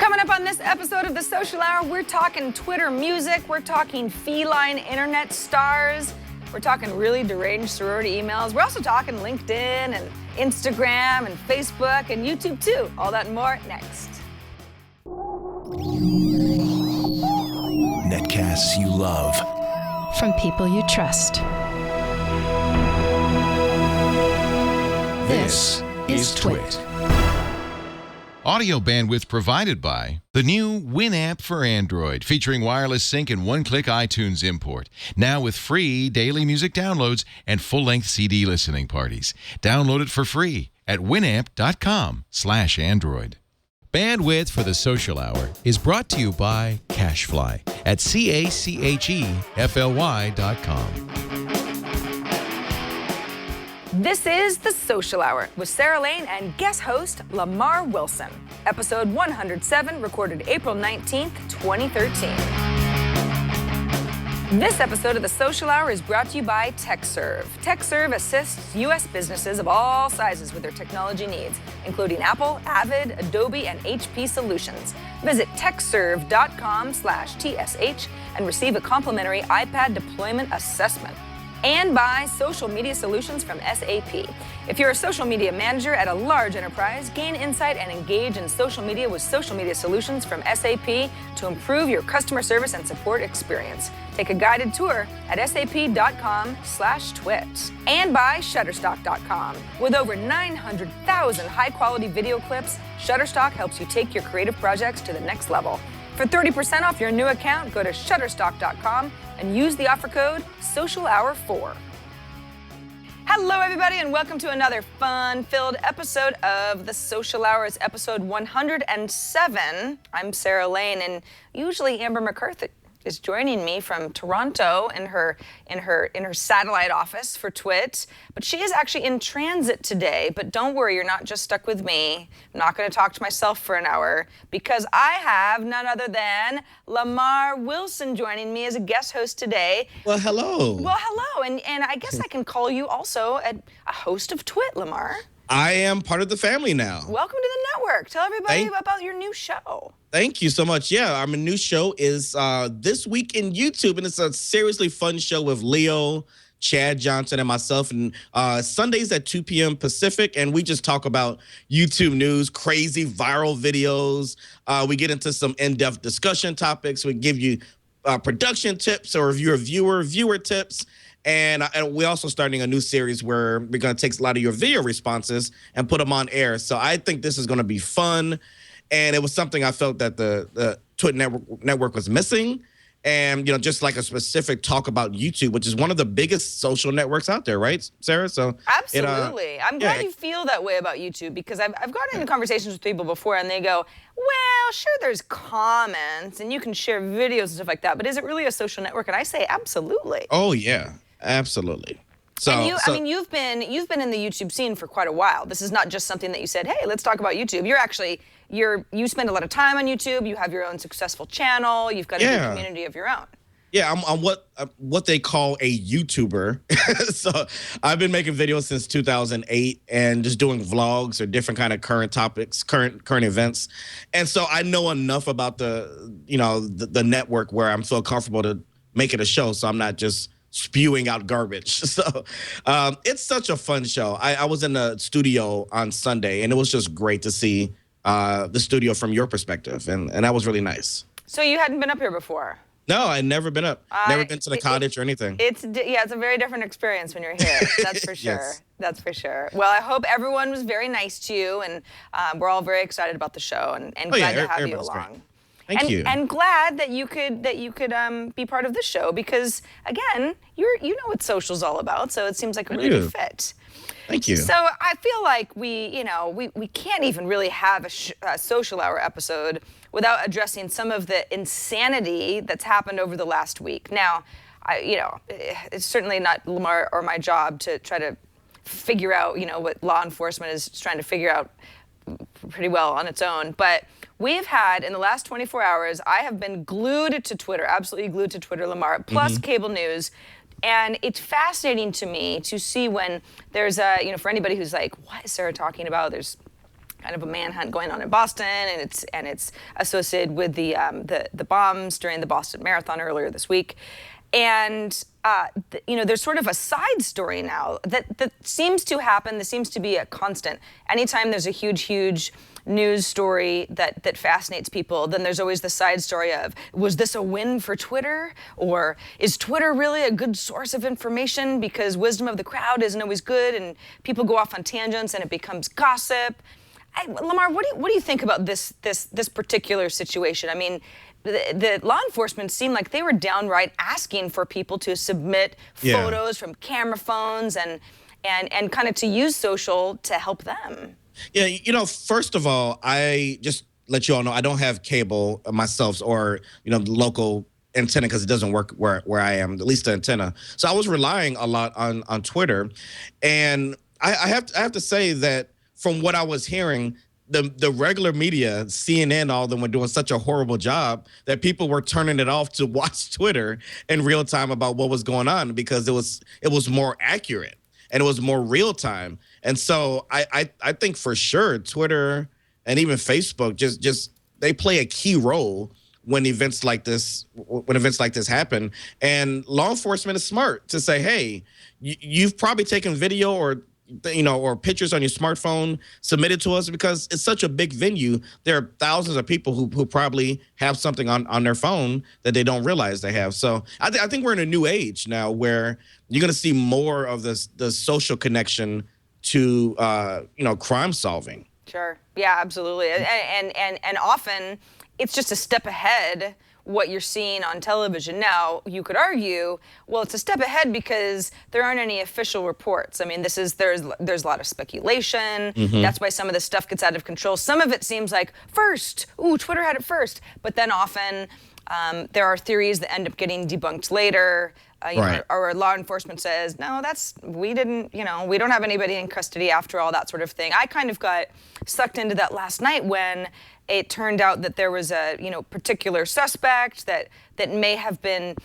Coming up on this episode of The Social Hour, we're talking Twitter music, we're talking feline internet stars, we're talking really deranged sorority emails, we're also talking LinkedIn and Instagram and Facebook and YouTube too. All that and more next. Netcasts you love. From people you trust. This is Twit. Audio bandwidth provided by the new Winamp for Android, featuring wireless sync and one-click iTunes import. Now with free daily music downloads and full-length CD listening parties. Download it for free at winamp.com/Android. Bandwidth for the Social Hour is brought to you by CacheFly at CACHEFLY.com. This is The Social Hour with Sarah Lane and guest host Lamarr WILSON. Episode 107, recorded April 19th, 2013. This episode of The Social Hour is brought to you by TEKSERVE. TEKSERVE assists U.S. businesses of all sizes with their technology needs, including Apple, Avid, Adobe, and HP solutions. Visit tekserve.com/TSH and receive a complimentary iPad deployment assessment. And by social media solutions from SAP. If you're a social media manager at a large enterprise, gain insight and engage in social media with social media solutions from SAP to improve your customer service and support experience. Take a guided tour at sap.com/twit. And by Shutterstock.com. With over 900,000 high-quality video clips, Shutterstock helps you take your creative projects to the next level. For 30% off your new account, go to Shutterstock.com and use the offer code SOCIALHOUR4. Hello, everybody, and welcome to another fun-filled episode of The Social Hour. It's episode 107. I'm Sarah Lane, and usually Amber McCarthy is joining me from Toronto in her satellite office for Twit, but she is actually in transit today. But don't worry, you're not just stuck with me. I'm not going to talk to myself for an hour because I have none other than Lamarr WILSON joining me as a guest host today. Well, hello. Well, hello, and I guess I can call you also a host of Twit, Lamarr. I am part of the family now. Welcome to the network. Tell everybody about your new show. Thank you so much. Yeah, our new show is this week in YouTube, and it's a seriously fun show with Leo, Chad Johnson, and myself. And Sundays at 2 p.m. Pacific, and we just talk about YouTube news, crazy viral videos. We get into some in-depth discussion topics. We give you production tips, or if you're a viewer tips. And we're also starting a new series where we're going to take a lot of your video responses and put them on air. So I think this is going to be fun. And it was something I felt that the Twit network was missing. And, you know, just like a specific talk about YouTube, which is one of the biggest social networks out there, right, Sarah? So absolutely. I'm glad you feel that way about YouTube, because I've gotten into conversations with people before and they go, well, sure, there's comments and you can share videos and stuff like that, but is it really a social network? And I say absolutely. Oh, yeah. Absolutely. So, and I mean, you've been in the YouTube scene for quite a while. This is not just something that you said, hey, let's talk about YouTube. You spend a lot of time on YouTube. You have your own successful channel. You've got a good community of your own. Yeah, I'm what they call a YouTuber. So I've been making videos since 2008 and just doing vlogs or different kind of current topics, current events. And so I know enough about the network where I'm so comfortable to make it a show. So I'm not just spewing out garbage. So it's such a fun show. I was in the studio on Sunday, and it was just great to see the studio from your perspective, and that was really nice. So you hadn't been up here before? No, I'd never been up. Never been to the cottage or anything. It's a very different experience when you're here. That's for sure. Yes. That's for sure. Well, I hope everyone was very nice to you, and we're all very excited about the show, and glad to have you along. Great. Thank you. And glad that you could be part of this show, because again, you know what social's all about, so it seems like a really good fit. Thank you. So I feel like we can't even really have a Social Hour episode without addressing some of the insanity that's happened over the last week. Now, it's certainly not Lamarr or my job to try to figure out, what law enforcement is trying to figure out pretty well on its own, but we've had, in the last 24 hours, I have been glued to Twitter, absolutely glued to Twitter, Lamarr, plus cable news. And it's fascinating to me to see when there's for anybody who's like, what is Sarah talking about? There's kind of a manhunt going on in Boston, and it's associated with the bombs during the Boston Marathon earlier this week. And there's sort of a side story now that seems to happen. This seems to be a constant. Anytime there's a huge news story that fascinates people, then there's always the side story of, was this a win for Twitter? Or is Twitter really a good source of information? Because wisdom of the crowd isn't always good, and people go off on tangents and it becomes gossip. Lamarr, what do you think about this particular situation? I mean, the law enforcement seemed like they were downright asking for people to submit photos from camera phones and kind of to use social to help them. Yeah, first of all, I just let you all know I don't have cable myself or, the local antenna because it doesn't work where I am, at least the antenna. So I was relying a lot on Twitter. And I have to say that from what I was hearing, the regular media, CNN, all of them were doing such a horrible job that people were turning it off to watch Twitter in real time about what was going on because it was more accurate and it was more real time. And so I think for sure Twitter and even Facebook just they play a key role when events like this happen. And law enforcement is smart to say, hey, you've probably taken video or pictures on your smartphone submitted to us because it's such a big venue. There are thousands of people who probably have something on their phone that they don't realize they have. So I think we're in a new age now where you're going to see more of the social connection to crime solving. Sure. Yeah, absolutely. And often it's just a step ahead what you're seeing on television. Now, you could argue, well, it's a step ahead because there aren't any official reports. I mean, there's a lot of speculation. Mm-hmm. That's why some of this stuff gets out of control. Some of it seems like Twitter had it first. But then often there are theories that end up getting debunked later. Right. Or law enforcement says, no, we don't have anybody in custody after all, that sort of thing. I kind of got sucked into that last night when it turned out that there was a particular suspect that may have been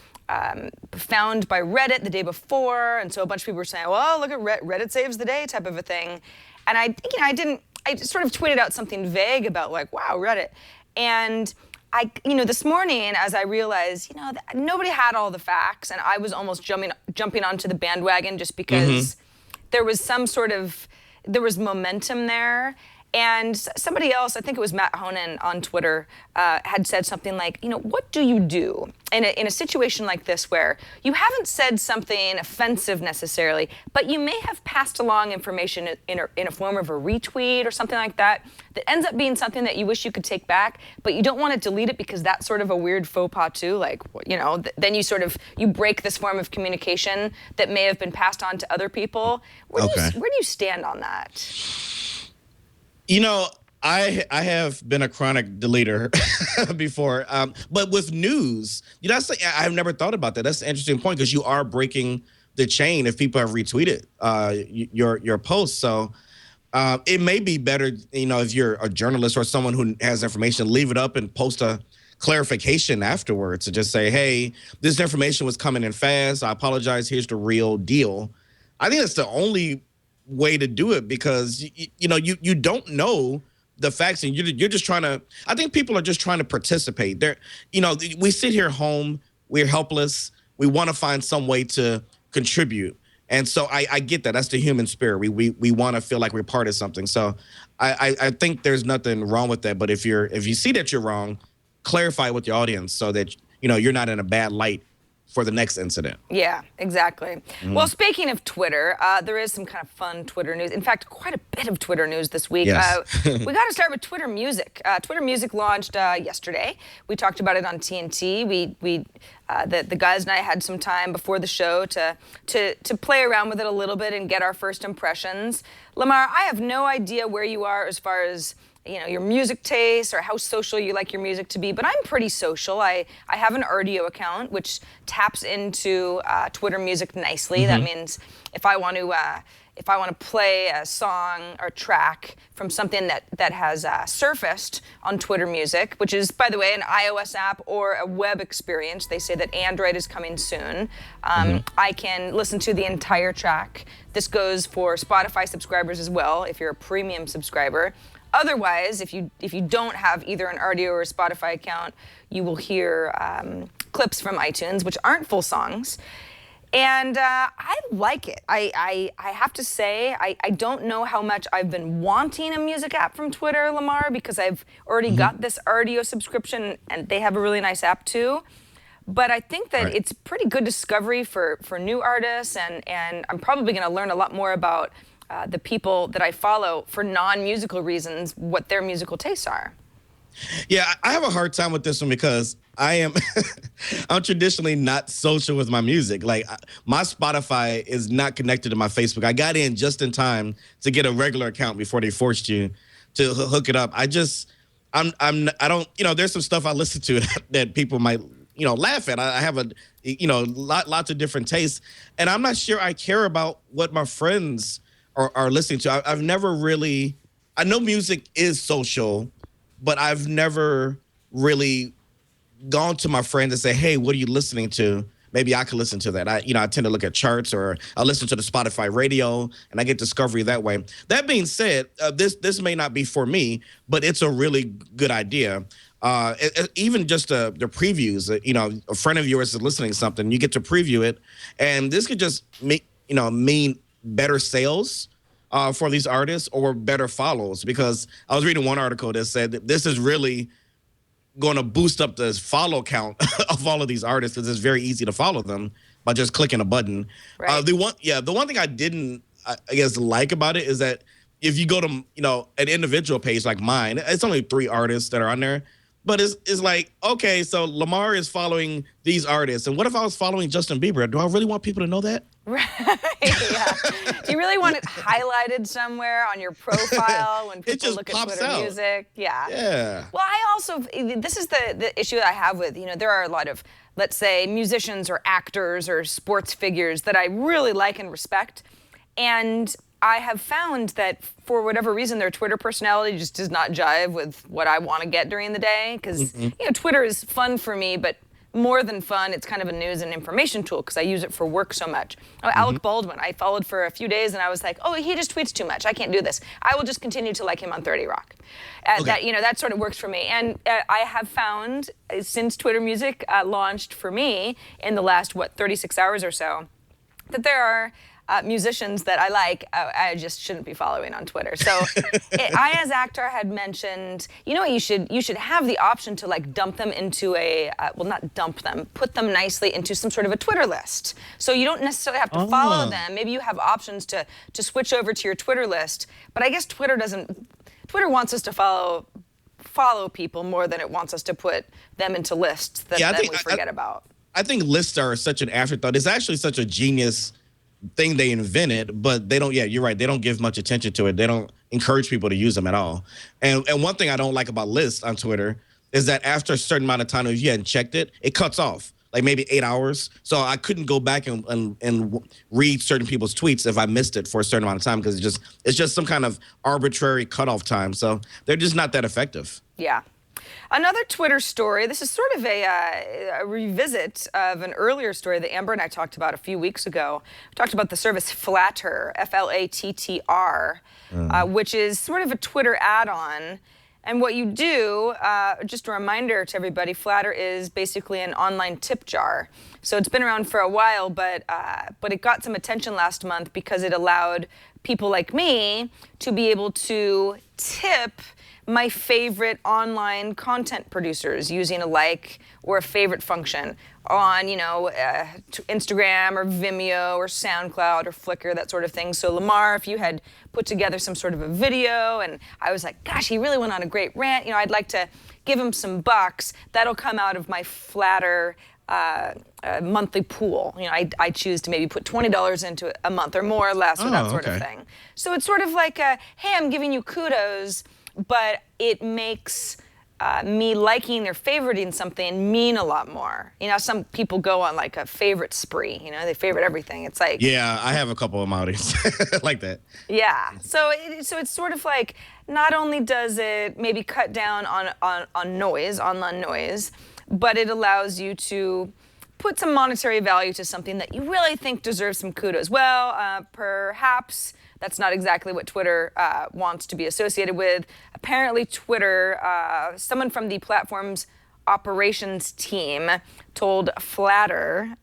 found by Reddit the day before, and so a bunch of people were saying, well, look at Reddit saves the day type of a thing. And I sort of tweeted out something vague about like, wow, Reddit. And this morning, as I realized, nobody had all the facts, and I was almost jumping onto the bandwagon just because there was there was momentum there. And somebody else, I think it was Matt Honan on Twitter, had said something like, what do you do in a situation like this where you haven't said something offensive necessarily, but you may have passed along information in a form of a retweet or something like that ends up being something that you wish you could take back, but you don't want to delete it because that's sort of a weird faux pas too. Like, then you break this form of communication that may have been passed on to other people. Where do you stand on that? I have been a chronic deleter before, but with news, I've never thought about that. That's an interesting point because you are breaking the chain if people have retweeted your post. So it may be better, if you're a journalist or someone who has information, leave it up and post a clarification afterwards to just say, hey, this information was coming in fast. I apologize. Here's the real deal. I think that's the only way to do it because you don't know the facts and you're just trying to. I think people are just trying to participate. We sit here home, we're helpless, we want to find some way to contribute, and so I get that. That's the human spirit. We want to feel like we're part of something. So I think there's nothing wrong with that. But if you see that you're wrong, clarify with your audience so that you're not in a bad light for the next incident. Yeah, exactly. Well, speaking of Twitter, there is some kind of fun Twitter news. In fact, quite a bit of Twitter news this week. Yes. We got to start with Twitter Music. Twitter Music launched yesterday. We talked about it on TNT. The guys and I had some time before the show to play around with it a little bit and get our first impressions. Lamarr, I have no idea where you are as far as your music taste or how social you like your music to be, but I'm pretty social. I have an Rdio account, which taps into Twitter Music nicely. Mm-hmm. That means if I want to play a song or track from something that has surfaced on Twitter Music, which is, by the way, an iOS app or a web experience. They say that Android is coming soon. I can listen to the entire track. This goes for Spotify subscribers as well, if you're a premium subscriber. Otherwise, if you don't have either an RDO or a Spotify account, you will hear clips from iTunes, which aren't full songs. And I like it. I have to say, I don't know how much I've been wanting a music app from Twitter, Lamarr, because I've already got this RDO subscription, and they have a really nice app too. But I think that it's pretty good discovery for new artists, and I'm probably going to learn a lot more about the people that I follow for non-musical reasons, what their musical tastes are. Yeah, I have a hard time with this one because I'm traditionally not social with my music. Like my Spotify is not connected to my Facebook. I got in just in time to get a regular account before they forced you to hook it up. I don't, there's some stuff I listen to that people might, laugh at. I have lots of different tastes, and I'm not sure I care about what my friends are listening to. I've never really, I know music is social, but I've never really gone to my friends and say, hey, what are you listening to? Maybe I could listen to that. I tend to look at charts, or I listen to the Spotify radio, and I get discovery that way. That being said, this may not be for me, but it's a really good idea. Even just the previews, a friend of yours is listening to something, you get to preview it, and this could just mean better sales for these artists or better follows, because I was reading one article that said that this is really going to boost up the follow count of all of these artists, because it's very easy to follow them by just clicking a button. Right. The one thing I didn't, I guess, like about it is that if you go to, an individual page like mine, it's only 3 artists that are on there. But it's like, okay, so Lamarr is following these artists. And what if I was following Justin Bieber? Do I really want people to know that? Right, yeah. Do you really want it highlighted somewhere on your profile when people look at Twitter music? Yeah. Yeah. Well, this is the issue that I have with, there are a lot of, let's say, musicians or actors or sports figures that I really like and respect. And I have found that for whatever reason, their Twitter personality just does not jive with what I want to get during the day. Because, Twitter is fun for me, but more than fun, it's kind of a news and information tool because I use it for work so much. Alec Baldwin, I followed for a few days and I was like, oh, he just tweets too much. I can't do this. I will just continue to like him on 30 Rock. That sort of works for me. And I have found, since Twitter Music launched for me in the last, 36 hours or so, that there are musicians that I like, I just shouldn't be following on Twitter. So I, as actor, had mentioned, you should have the option to dump them into not dump them, put them nicely into some sort of a Twitter list. So you don't necessarily have to follow them. Maybe you have options to switch over to your Twitter list. But I guess Twitter wants us to follow people more than it wants us to put them into lists that we forget about. I think lists are such an afterthought. It's actually such a genius thing they invented, but they don't, you're right, they don't give much attention to it. They don't encourage people to use them at all. And one thing I don't like about lists on Twitter is that after a certain amount of time, if you hadn't checked it, it cuts off, like maybe 8 hours. So I couldn't go back and read certain people's tweets if I missed it for a certain amount of time, because it's just some kind of arbitrary cutoff time. So they're just not that effective. Yeah. Another Twitter story, this is sort of a revisit of an earlier story that Amber and I talked about a few weeks ago. We talked about the service Flattr, F-L-A-T-T-R, which is sort of a Twitter add-on. And what you do, just a reminder to everybody, Flattr is basically an online tip jar. So it's been around for a while, but it got some attention last month because it allowed people like me to be able to tip my favorite online content producers using a like or a favorite function on, Instagram or Vimeo or SoundCloud or Flickr, that sort of thing. So Lamarr, if you had put together some sort of a video and I was like, gosh, he really went on a great rant, I'd like to give him some bucks, that'll come out of my Flattr monthly pool. I choose to maybe put $20 into it a month or more or less or that sort of thing. So it's sort of like, hey, I'm giving you kudos, but it makes me liking or favoriting something mean a lot more. Some people go on like a favorite spree. They favorite everything. It's like, yeah, I have a couple of Mouties like that. Yeah. So it's sort of like, not only does it maybe cut down on noise, online noise, but it allows you to put some monetary value to something that you really think deserves some kudos. Well, perhaps That's not exactly what Twitter wants to be associated with. Apparently, Twitter, someone from the platform's operations team told Flatter,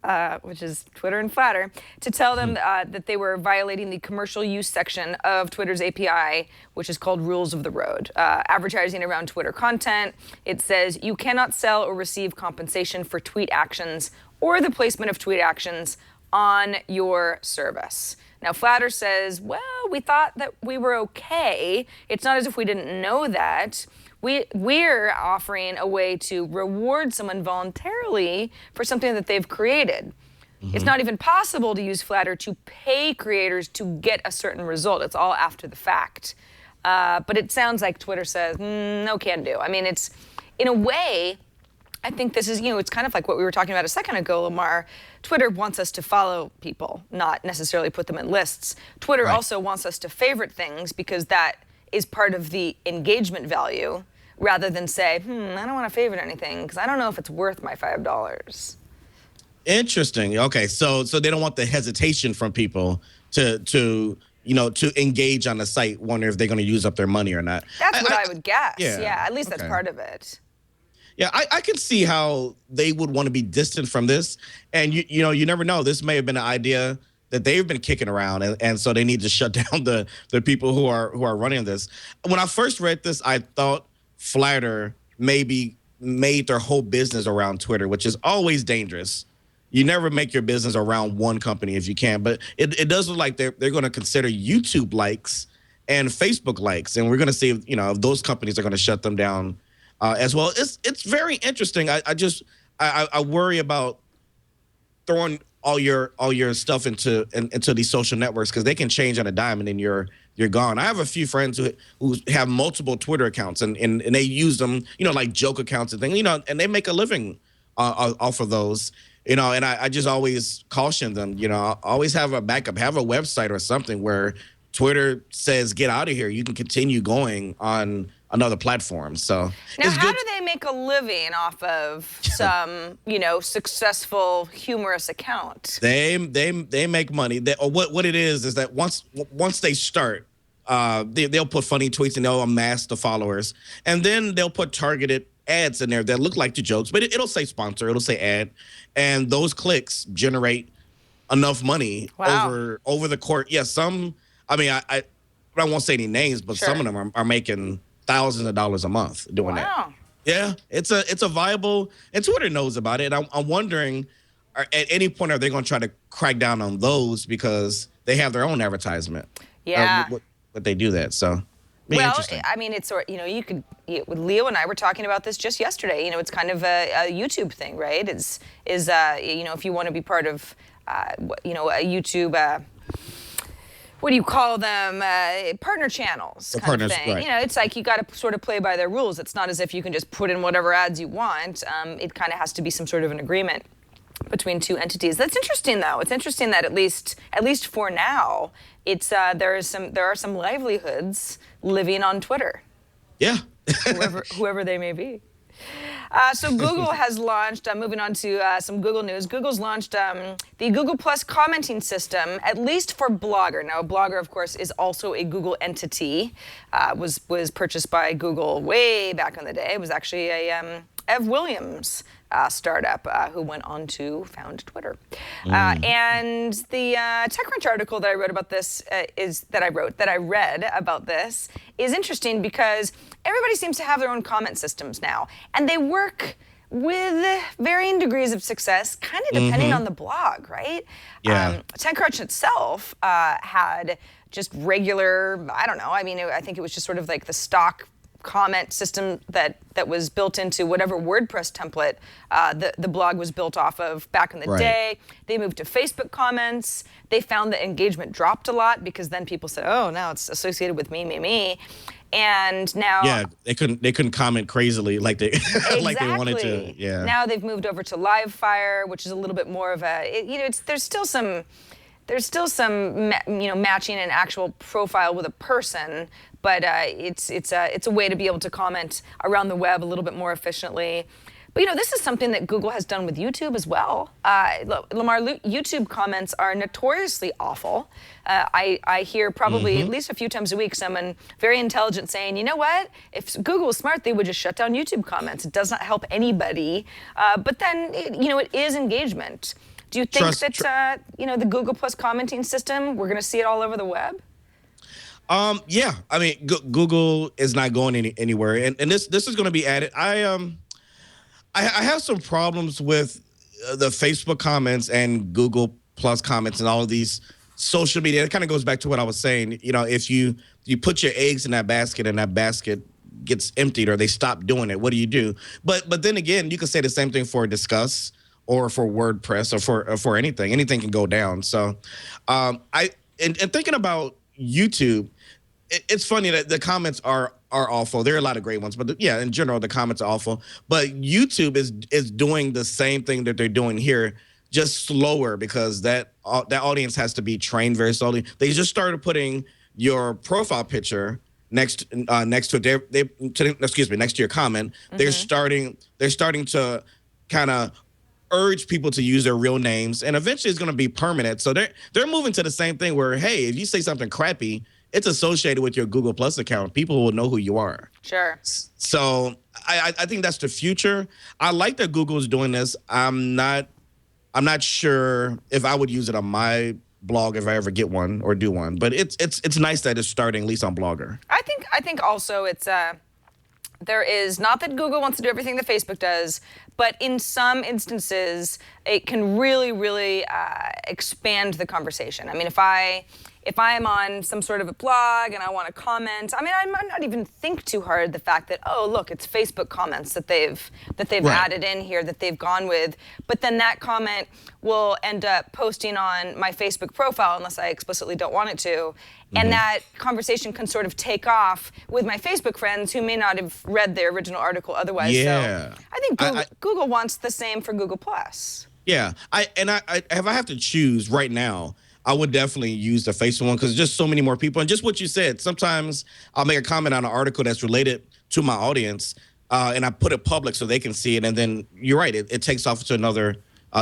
which is Twitter and Flatter, to tell them that they were violating the commercial use section of Twitter's API, which is called Rules of the Road. Advertising around Twitter content, it says you cannot sell or receive compensation for tweet actions or the placement of tweet actions on your service. Now, Flatter says, well, we thought that we were okay. It's not as if we didn't know that. We're offering a way to reward someone voluntarily for something that they've created. It's not even possible to use Flatter to pay creators to get a certain result. It's all after the fact. But it sounds like Twitter says, no can do. I mean, it's, in a way, I think this is, it's kind of like what we were talking about a second ago, Lamarr. Twitter wants us to follow people, not necessarily put them in lists. Twitter also wants us to favorite things because that is part of the engagement value, rather than say, I don't want to favorite anything because I don't know if it's worth my $5. Interesting. Okay, so they don't want the hesitation from people to engage on the site, wonder if they're going to use up their money or not. That's what I would guess. Yeah, At least that's part of it. Yeah, I can see how they would want to be distant from this, and you never know. This may have been an idea that they've been kicking around, and so they need to shut down the people who are running this. When I first read this, I thought Flatter maybe made their whole business around Twitter, which is always dangerous. You never make your business around one company if you can, but it does look like they're going to consider YouTube likes and Facebook likes, and we're going to see if those companies are going to shut them down as well. It's very interesting. I worry about throwing all your stuff into these social networks because they can change on a dime and then you're gone. I have a few friends who have multiple Twitter accounts and they use them, like joke accounts and things, and they make a living off of those, and I just always caution them, always have a backup, have a website or something where Twitter says, get out of here. You can continue going on another platform. So now, how do they make a living off of some, successful humorous account? They make money. What it is that once they start, they'll put funny tweets and they'll amass the followers, and then they'll put targeted ads in there that look like the jokes, but it'll say sponsor, it'll say ad, and those clicks generate enough money over the course. Yeah, some. I mean, I won't say any names, but some of them are making thousands of dollars a month doing that. Yeah, it's a viable, and Twitter knows about it. I'm wondering, at any point are they going to try to crack down on those because they have their own advertisement? Yeah, but they do that. So, interesting. I mean, it's Leo and I were talking about this just yesterday. It's kind of a YouTube thing, right? Is if you want to be part of, a YouTube. What do you call them? Partner channels kind of thing. Right. It's like you got to sort of play by their rules. It's not as if you can just put in whatever ads you want. It kind of has to be some sort of an agreement between two entities. That's interesting, though. It's interesting that at least for now, it's there are some livelihoods living on Twitter. Yeah. whoever they may be. So Google has launched, moving on to some Google news, Google's launched the Google Plus commenting system, at least for Blogger. Now, Blogger, of course, is also a Google entity, was purchased by Google way back in the day. It was actually a Ev Williams startup who went on to found Twitter. And the TechCrunch article that I wrote about this that I read about this is interesting because everybody seems to have their own comment systems now, and they work with varying degrees of success, kind of depending on the blog, right? Yeah. TechCrunch itself had just regular, I think it was just sort of like the stock comment system that was built into whatever WordPress template the blog was built off of back in the day. They moved to Facebook comments. They found that engagement dropped a lot because then people said, oh, now it's associated with me. And now they couldn't comment crazily like they like they wanted to. Yeah. Now they've moved over to Livefire, which is a little bit more of a there's still some matching an actual profile with a person, but it's a way to be able to comment around the web a little bit more efficiently. But this is something that Google has done with YouTube as well. Lamarr, YouTube comments are notoriously awful. I hear probably at least a few times a week someone very intelligent saying, you know what? If Google was smart, they would just shut down YouTube comments. It does not help anybody. But then, it is engagement. Do you think that, the Google Plus commenting system, we're going to see it all over the web? Yeah. I mean, Google is not going anywhere. And this is going to be added. I have some problems with the Facebook comments and Google Plus comments and all of these social media. It kind of goes back to what I was saying. If you put your eggs in that basket and that basket gets emptied or they stop doing it, what do? But then again, you can say the same thing for Discuss or for WordPress or for anything. Anything can go down. So and thinking about YouTube, it's funny that the comments are awful. There are a lot of great ones, but yeah, in general, the comments are awful. But YouTube is doing the same thing that they're doing here, just slower, because that audience has to be trained very slowly. They just started putting your profile picture next to next to your comment. They're starting to kind of urge people to use their real names, and eventually it's going to be permanent. So they're moving to the same thing where, hey, if you say something crappy, it's associated with your Google Plus account. People will know who you are. Sure. So I think that's the future. I like that Google's doing this. I'm not sure if I would use it on my blog if I ever get one or do one, but it's nice that it's starting at least on Blogger. I think also it's there is, not that Google wants to do everything that Facebook does, but in some instances it can really, really expand the conversation. I mean, if I'm on some sort of a blog and I want to comment, I mean, I might not even think too hard the fact that, oh, look, it's Facebook comments that they've right. added in here, that they've gone with. But then that comment will end up posting on my Facebook profile unless I explicitly don't want it to. And that conversation can sort of take off with my Facebook friends who may not have read the original article otherwise. Yeah. So I think Google wants the same for Google Plus. Yeah. If I have to choose right now, I would definitely use the Facebook one because just so many more people. And just what you said, sometimes I'll make a comment on an article that's related to my audience, and I put it public so they can see it. And then you're right, it takes off to another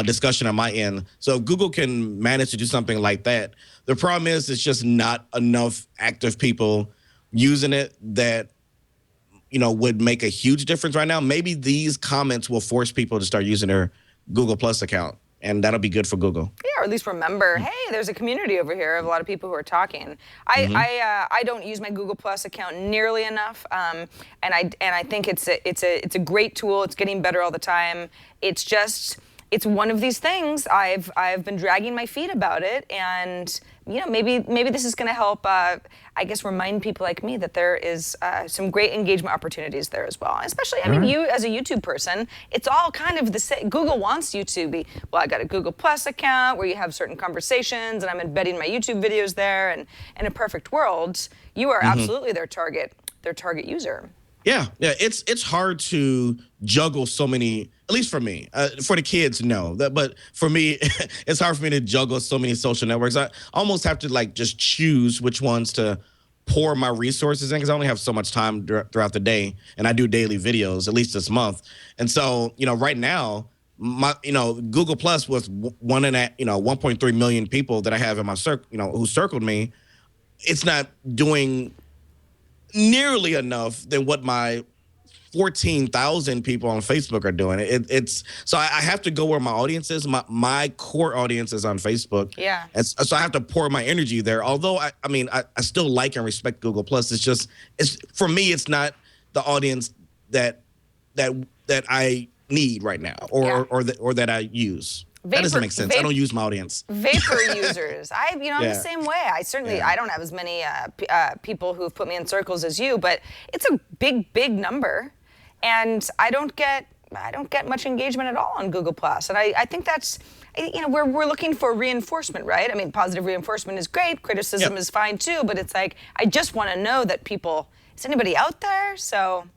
discussion on my end. So if Google can manage to do something like that, the problem is it's just not enough active people using it that would make a huge difference right now. Maybe these comments will force people to start using their Google Plus account, and that'll be good for Google. Yeah, or at least remember, hey, there's a community over here of a lot of people who are talking. I don't use my Google Plus account nearly enough, and I think it's a great tool. It's getting better all the time. It's one of these things. I've been dragging my feet about it, and maybe this is going to help. I guess remind people like me that there is some great engagement opportunities there as well. Especially, I mean, you as a YouTube person, it's all kind of the same. Google wants you to be. Well, I got a Google Plus account where you have certain conversations, and I'm embedding my YouTube videos there. And in a perfect world, you are absolutely their target user. Yeah, it's hard to juggle so many, at least for me. For the kids, no. But for me, it's hard for me to juggle so many social networks. I almost have to just choose which ones to pour my resources in because I only have so much time throughout the day, and I do daily videos, at least this month. And so, right now, my Google Plus with 1.3 million people that I have in my circle, who circled me, it's not doing nearly enough than what my 14,000 people on Facebook are doing. So I have to go where my audience is. My core audience is on Facebook. Yeah. And so I have to pour my energy there. Although I still like and respect Google Plus. It's for me, it's not the audience that I need right now or that I use. That doesn't make sense. I don't use my audience. Vapor users. I'm the same way. I don't have as many people who've put me in circles as you, but it's a big number, and I don't get much engagement at all on Google Plus, and I think that's we're looking for reinforcement, right? I mean, positive reinforcement is great, criticism is fine too, but it's like I just want to know that is anybody out there? So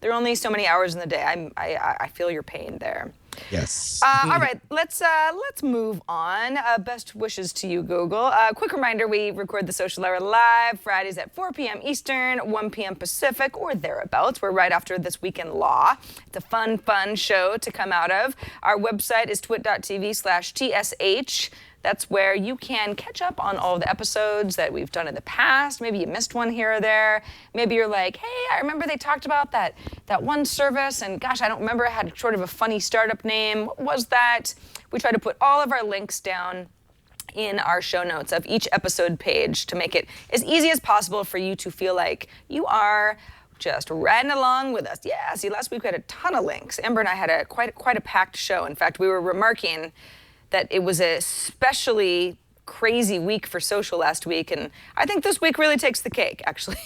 there are only so many hours in the day. I feel your pain there. Yes. All right, let's move on. Best wishes to you, Google. Quick reminder, we record the Social Hour live Fridays at 4 p.m. Eastern, 1 p.m. Pacific, or thereabouts. We're right after This Week in Law. It's a fun show to come out of. Our website is twit.tv/TSH. That's where you can catch up on all of the episodes that we've done in the past. Maybe you missed one here or there. Maybe you're like, hey, I remember they talked about that one service, and gosh, I don't remember. It had sort of a funny startup name. What was that? We try to put all of our links down in our show notes of each episode page to make it as easy as possible for you to feel like you are just riding along with us. Yeah, see, last week we had a ton of links. Amber and I had quite a packed show. In fact, we were remarking that it was a especially crazy week for social last week, and I think this week really takes the cake, actually.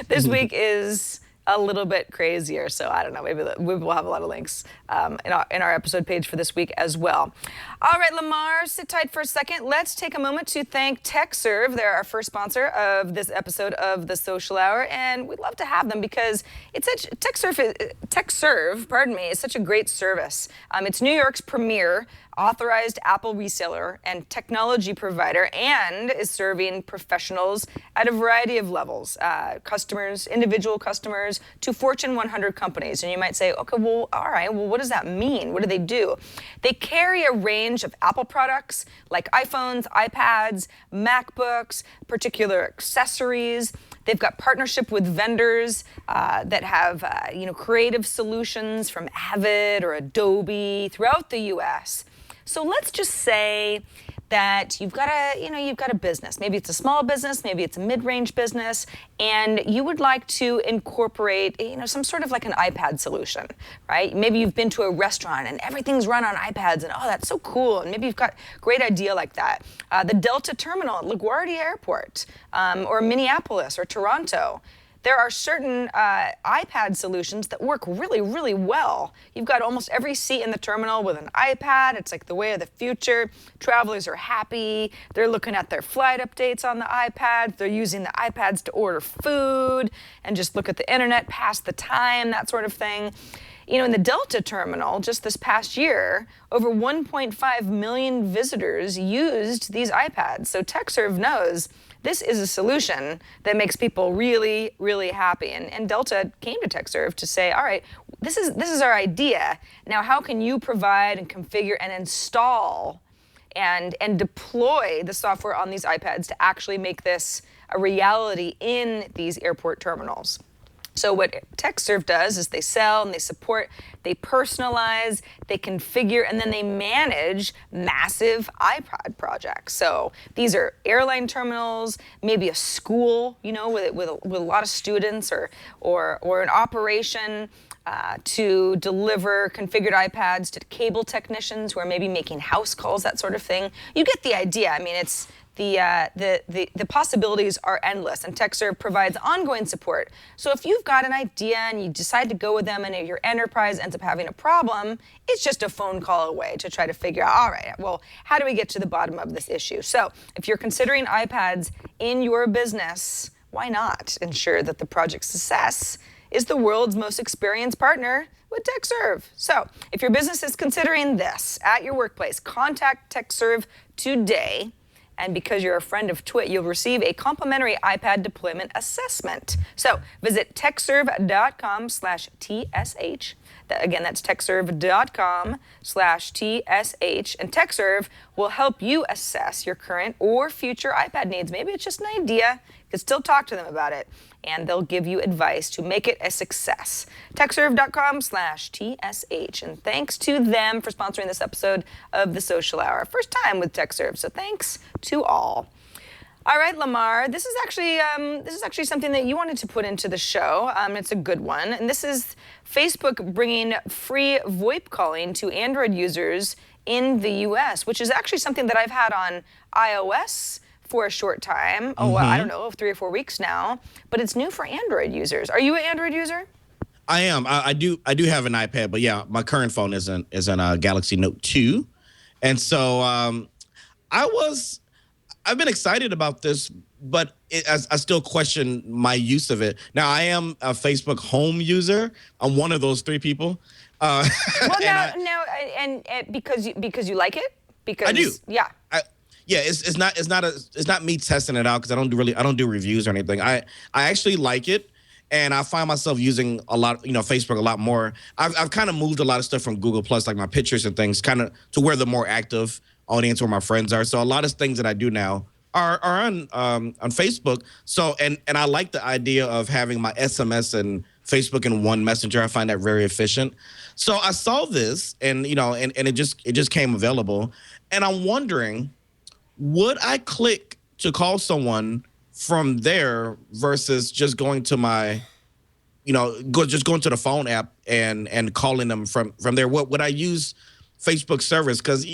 This week is a little bit crazier, so I don't know, maybe we'll have a lot of links in our episode page for this week as well. All right, Lamarr, sit tight for a second. Let's take a moment to thank TEKSERVE. They're our first sponsor of this episode of the Social Hour, and we'd love to have them because it's TEKSERVE, pardon me, is such a great service. It's New York's premier authorized Apple reseller and technology provider, and is serving professionals at a variety of levels, customers, individual customers, to Fortune 100 companies. And you might say, okay, well, all right, well, what does that mean? What do they do? They carry a range of Apple products like iPhones, iPads, MacBooks, particular accessories. They've got partnership with vendors that have creative solutions from Avid or Adobe throughout the U.S. So let's just say that you've got a business. Maybe it's a small business, maybe it's a mid-range business, and you would like to incorporate, some sort of like an iPad solution, right? Maybe you've been to a restaurant and everything's run on iPads, and oh, that's so cool. And maybe you've got a great idea like that. The Delta terminal at LaGuardia Airport, or Minneapolis or Toronto. There are certain iPad solutions that work really, really well. You've got almost every seat in the terminal with an iPad. It's like the way of the future. Travelers are happy. They're looking at their flight updates on the iPad. They're using the iPads to order food and just look at the internet, pass the time, that sort of thing. In the Delta terminal, just this past year, over 1.5 million visitors used these iPads. So TEKSERVE knows this is a solution that makes people really, really happy. And Delta came to TEKSERVE to say, all right, this is our idea. Now, how can you provide and configure and install and deploy the software on these iPads to actually make this a reality in these airport terminals? So what TEKSERVE does is they sell and they support, they personalize, they configure, and then they manage massive iPad projects. So these are airline terminals, maybe a school, with a lot of students, or an operation to deliver configured iPads to cable technicians who are maybe making house calls, that sort of thing. You get the idea. I mean, it's the possibilities are endless, and TEKSERVE provides ongoing support. So if you've got an idea and you decide to go with them and your enterprise ends up having a problem, it's just a phone call away to try to figure out, all right, well, how do we get to the bottom of this issue? So if you're considering iPads in your business, why not ensure that the project's success is the world's most experienced partner with TEKSERVE? So if your business is considering this at your workplace, contact TEKSERVE today. And because you're a friend of Twit, you'll receive a complimentary iPad deployment assessment. So visit tekserve.com/TSH. Again, that's tekserve.com/TSH. And TEKSERVE will help you assess your current or future iPad needs. Maybe it's just an idea. You can still talk to them about it, and they'll give you advice to make it a success. tekserve.com/TSH. And thanks to them for sponsoring this episode of The Social Hour. First time with TEKSERVE, so thanks to all. All right, Lamarr, this is actually something that you wanted to put into the show. It's a good one, and this is Facebook bringing free VoIP calling to Android users in the U.S., which is actually something that I've had on iOS for a short time. Oh, I don't know, 3 or 4 weeks now, but it's new for Android users. Are you an Android user? I am. I do have an iPad, but yeah, my current phone is an Galaxy Note 2, and so I've been excited about this, but I still question my use of it. Now, I am a Facebook home user. I'm one of those 3 people. Well, because you like it? Because I do. Yeah. It's not me testing it out because I don't do reviews or anything. I actually like it, and I find myself using a lot, Facebook a lot more. I've kind of moved a lot of stuff from Google Plus, like my pictures and things, kind of to where the more active audience where my friends are. So a lot of things that I do now are on Facebook. So and I like the idea of having my SMS and Facebook in one messenger. I find that very efficient. So I saw this, and it just came available, and I'm wondering, would I click to call someone from there versus just going to my, just going to the phone app and calling them from there? What would I use Facebook service? Because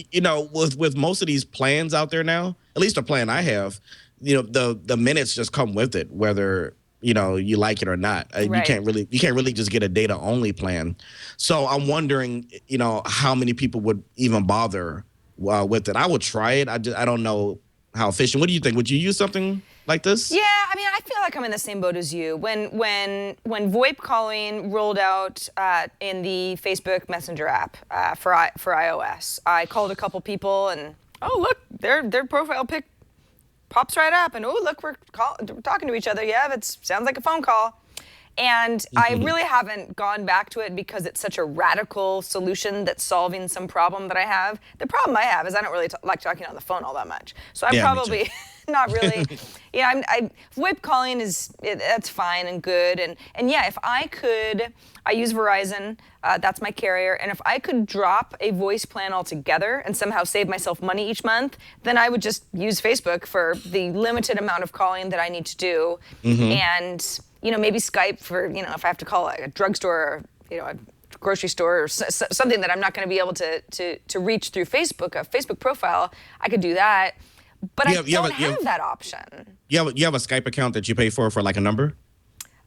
with most of these plans out there now, at least the plan I have, the minutes just come with it, whether you like it or not. Right. You can't really just get a data only plan. So I'm wondering, how many people would even bother with it. I would try it. I don't know how efficient. What do you think? Would you use something like this? Yeah, I mean, I feel like I'm in the same boat as you. When VoIP calling rolled out in the Facebook Messenger app for iOS, I called a couple people, and look, their profile pic pops right up, and look, we're talking to each other. Yeah, it sounds like a phone call. And I really haven't gone back to it because it's such a radical solution that's solving some problem that I have. The problem I have is I don't really like talking on the phone all that much. So I'm probably not really, VoIP calling that's fine and good. And yeah, if I use Verizon, that's my carrier. And if I could drop a voice plan altogether and somehow save myself money each month, then I would just use Facebook for the limited amount of calling that I need to do. And maybe Skype for, if I have to call a drugstore or, a grocery store or something that I'm not going to be able to reach through Facebook, a Facebook profile, I could do that. But I don't have that option. You have a Skype account that you pay for like a number?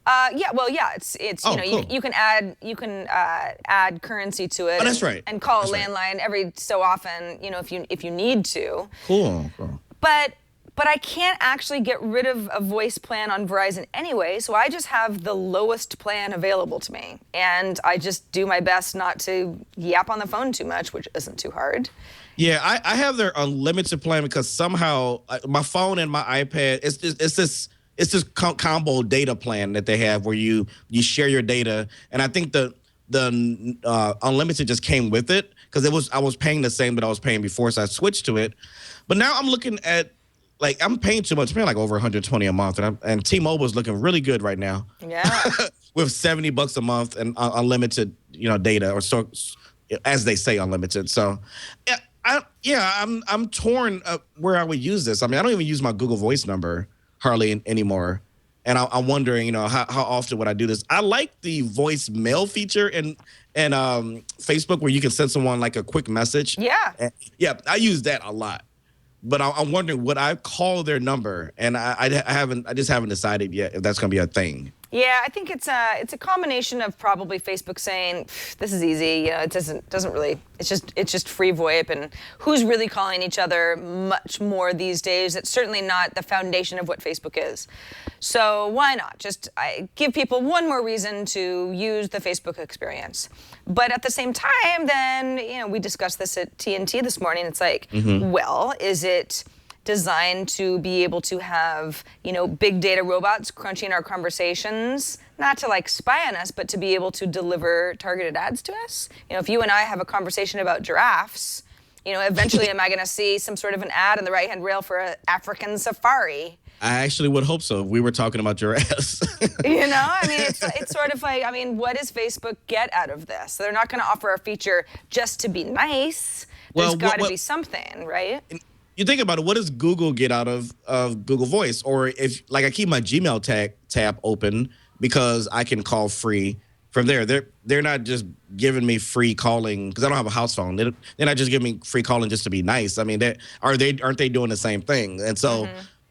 It's cool. you can add currency to it. Oh, that's right. And call a landline every so often, if you need to. Cool. But I can't actually get rid of a voice plan on Verizon anyway, so I just have the lowest plan available to me. And I just do my best not to yap on the phone too much, which isn't too hard. Yeah, I have their unlimited plan because somehow my phone and my iPad, it's this combo data plan that they have where you share your data. And I think the unlimited just came with it because I was paying the same that I was paying before, so I switched to it. But now I'm looking at, I'm paying too much. I'm paying like over $120 a month, and T-Mobile is looking really good right now. Yeah, with $70 a month and unlimited, data, or so, as they say, unlimited. So, I'm torn where I would use this. I mean, I don't even use my Google Voice number hardly anymore, and I'm wondering, how often would I do this? I like the voicemail feature in Facebook where you can send someone like a quick message. Yeah, I use that a lot. But I'm wondering, would I call their number? And I just haven't decided yet if that's going to be a thing. Yeah, I think it's a combination of probably Facebook saying this is easy. It doesn't really. It's just free VoIP, and who's really calling each other much more these days? It's certainly not the foundation of what Facebook is. So why not just give people one more reason to use the Facebook experience? But at the same time, then we discussed this at TNT this morning. It's like, well, is it designed to be able to have, big data robots crunching our conversations, not to spy on us, but to be able to deliver targeted ads to us? If you and I have a conversation about giraffes, eventually am I going to see some sort of an ad on the right-hand rail for an African safari? I actually would hope so if we were talking about giraffes. It's sort of what does Facebook get out of this? They're not going to offer a feature just to be nice. There's got to be something, right? You think about it, what does Google get out of Google Voice? Or if, I keep my Gmail tab open because I can call free from there. They're not just giving me free calling because I don't have a house phone. They're not just giving me free calling just to be nice. I mean, aren't they doing the same thing? And so,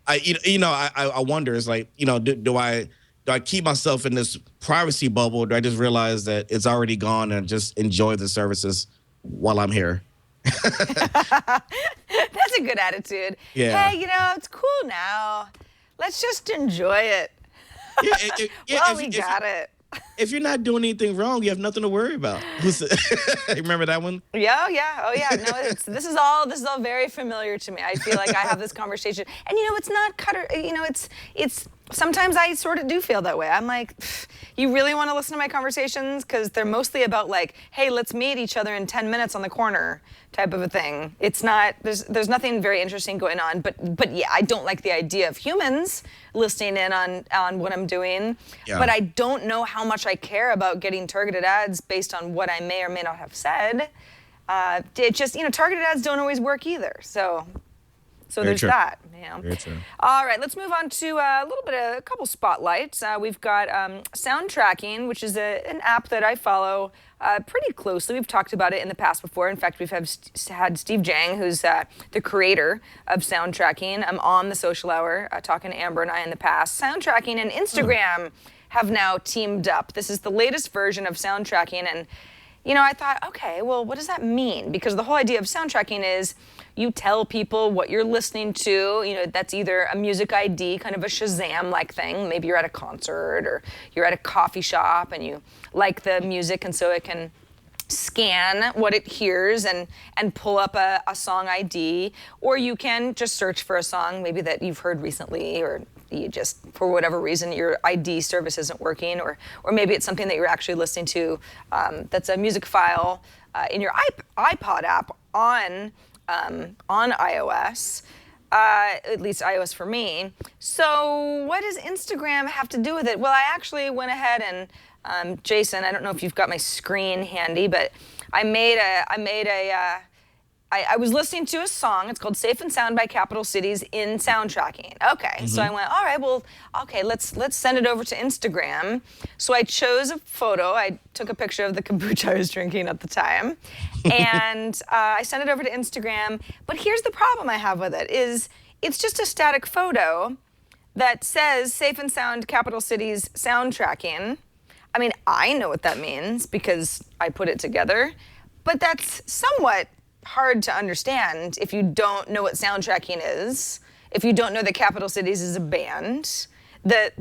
I wonder, it's do I keep myself in this privacy bubble? Or do I just realize that it's already gone and just enjoy the services while I'm here? That's That's a good attitude. Yeah. Hey, it's cool now. Let's just enjoy it. Yeah, We got it. If you're not doing anything wrong, you have nothing to worry about. Remember that one? Yeah. Oh yeah. No, this is all very familiar to me. I feel like I have this conversation, and it's not cutter. It's sometimes I sort of do feel that way. I'm like, you really want to listen to my conversations? Because they're mostly about like, hey, let's meet each other in 10 minutes on the corner type of a thing. It's not, there's nothing very interesting going on, but yeah, I don't like the idea of humans listening in on what I'm doing. Yeah. But I don't know how much I care about getting targeted ads based on what I may or may not have said. It just, targeted ads don't always work either. So there's that. Very true. All right, let's move on to a couple spotlights. We've got sound tracking, which is an app that I follow pretty closely. We've talked about it in the past before. In fact, we've had Steve Jang, who's the creator of sound tracking, on the Social Hour, talking to Amber and I in the past. Sound tracking and Instagram have now teamed up. This is the latest version of sound tracking, and I thought, okay, well, what does that mean? Because the whole idea of sound tracking is you tell people what you're listening to. That's either a music ID, kind of a Shazam-like thing. Maybe you're at a concert or you're at a coffee shop and you like the music, and so it can scan what it hears and pull up a song ID. Or you can just search for a song maybe that you've heard recently, or you just, for whatever reason, your ID service isn't working, or maybe it's something that you're actually listening to that's a music file in your iPod app on iOS, at least iOS for me. So what does Instagram have to do with it? Well, I actually went ahead and, Jason, I don't know if you've got my screen handy, but I was listening to a song. It's called Safe and Sound by Capital Cities in sound tracking. Okay, so I went, all right, well, okay, let's send it over to Instagram. So I chose a photo. I took a picture of the kombucha I was drinking at the time, and I sent it over to Instagram. But here's the problem I have with it is it's just a static photo that says Safe and Sound Capital Cities sound tracking. I mean, I know what that means because I put it together, but that's somewhat hard to understand if you don't know what sound tracking is, if you don't know that Capital Cities is a band. The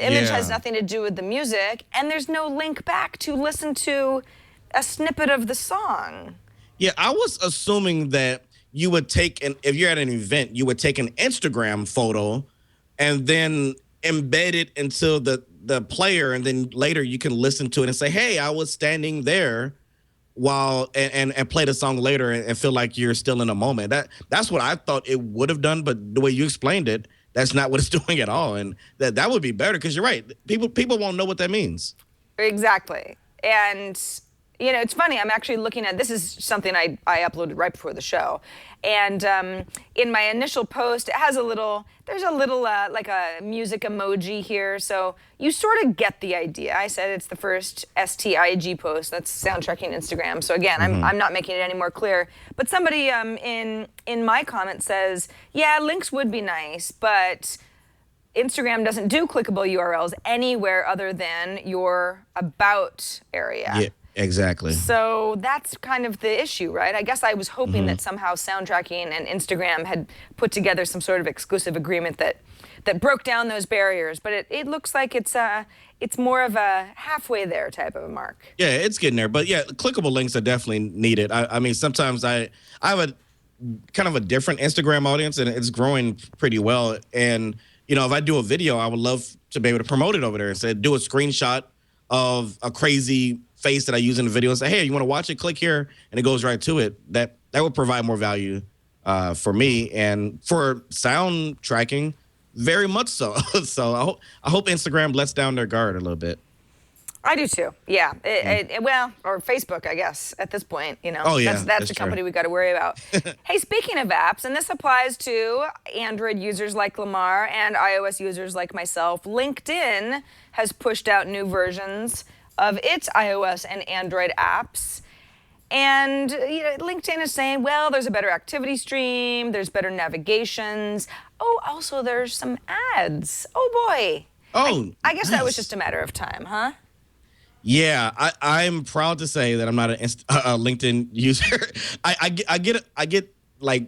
image has nothing to do with the music, and there's no link back to listen to a snippet of the song. Yeah, I was assuming that you would take if you're at an event, you would take an Instagram photo and then embed it into the player, and then later you can listen to it and say, hey, I was standing there while and play the song later and feel like you're still in a moment. That's what I thought it would have done, but the way you explained it, that's not what it's doing at all. And that would be better, because you're right. People won't know what that means. Exactly. And it's funny, I'm actually looking at, this is something I uploaded right before the show. And in my initial post, there's a little like a music emoji here. So you sort of get the idea. I said it's the first STIG post. That's sound tracking Instagram. So again, I'm not making it any more clear. But somebody in my comment says, yeah, links would be nice, but Instagram doesn't do clickable URLs anywhere other than your about area. Yeah. Exactly. So that's kind of the issue, right? I guess I was hoping that somehow sound tracking and Instagram had put together some sort of exclusive agreement that broke down those barriers, but it looks like it's more of a halfway there type of a mark. Yeah, it's getting there, but yeah, clickable links are definitely needed. I mean, sometimes I have a kind of a different Instagram audience, and it's growing pretty well. And if I do a video, I would love to be able to promote it over there and say, do a screenshot of a crazy face that I use in the video and say, hey, you want to watch it? Click here, and it goes right to it. That would provide more value for me, and for sound tracking, very much so. So I hope Instagram lets down their guard a little bit. I do too. Yeah. Well, or Facebook, I guess, at this point. Oh yeah, that's the company we got to worry about. Hey, speaking of apps, and this applies to Android users like Lamarr and iOS users like myself, LinkedIn has pushed out new versions of its iOS and Android apps. And LinkedIn is saying, well, there's a better activity stream, there's better navigations. Oh, also there's some ads. Oh boy. Oh, I guess nice. that was just a matter of time, huh? Yeah, I'm proud to say that I'm not a LinkedIn user. I get like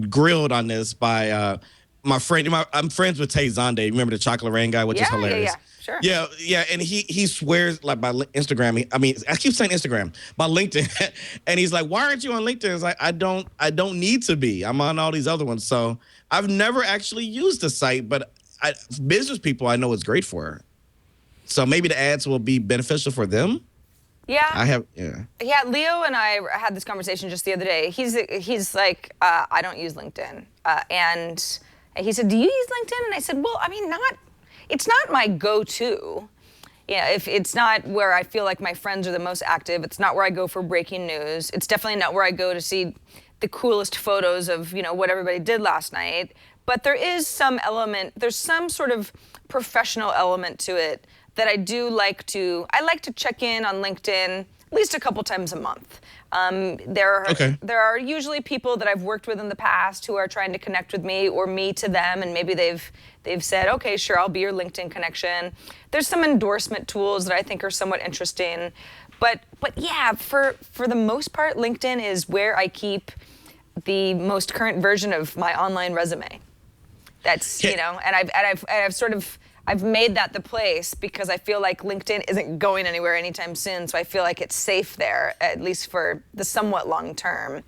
grilled on this by my friend. I'm friends with Tay Zonde. Remember the chocolate rain guy, which is hilarious. Sure. Yeah, and he swears like by Instagram. I mean, I keep saying Instagram, by LinkedIn, and he's like, "Why aren't you on LinkedIn?" It's like I don't need to be. I'm on all these other ones, so I've never actually used the site, but business people I know it's great for. So maybe the ads will be beneficial for them. Yeah. Yeah, Leo and I had this conversation just the other day. He's like, I don't use LinkedIn. And he said, do you use LinkedIn? And I said, well, I mean, it's not my go-to. Yeah, if it's not where I feel like my friends are the most active. It's not where I go for breaking news. It's definitely not where I go to see the coolest photos of, what everybody did last night. But there is some element, there's some sort of professional element to it that I like to check in on LinkedIn at least a couple times a month. There are usually people that I've worked with in the past who are trying to connect with me or me to them, and maybe they've said, okay, sure, I'll be your LinkedIn connection. There's some endorsement tools that I think are somewhat interesting. But yeah, for the most part, LinkedIn is where I keep the most current version of my online resume. That's, and I've made that the place because I feel like LinkedIn isn't going anywhere anytime soon, so I feel like it's safe there, at least for the somewhat long term.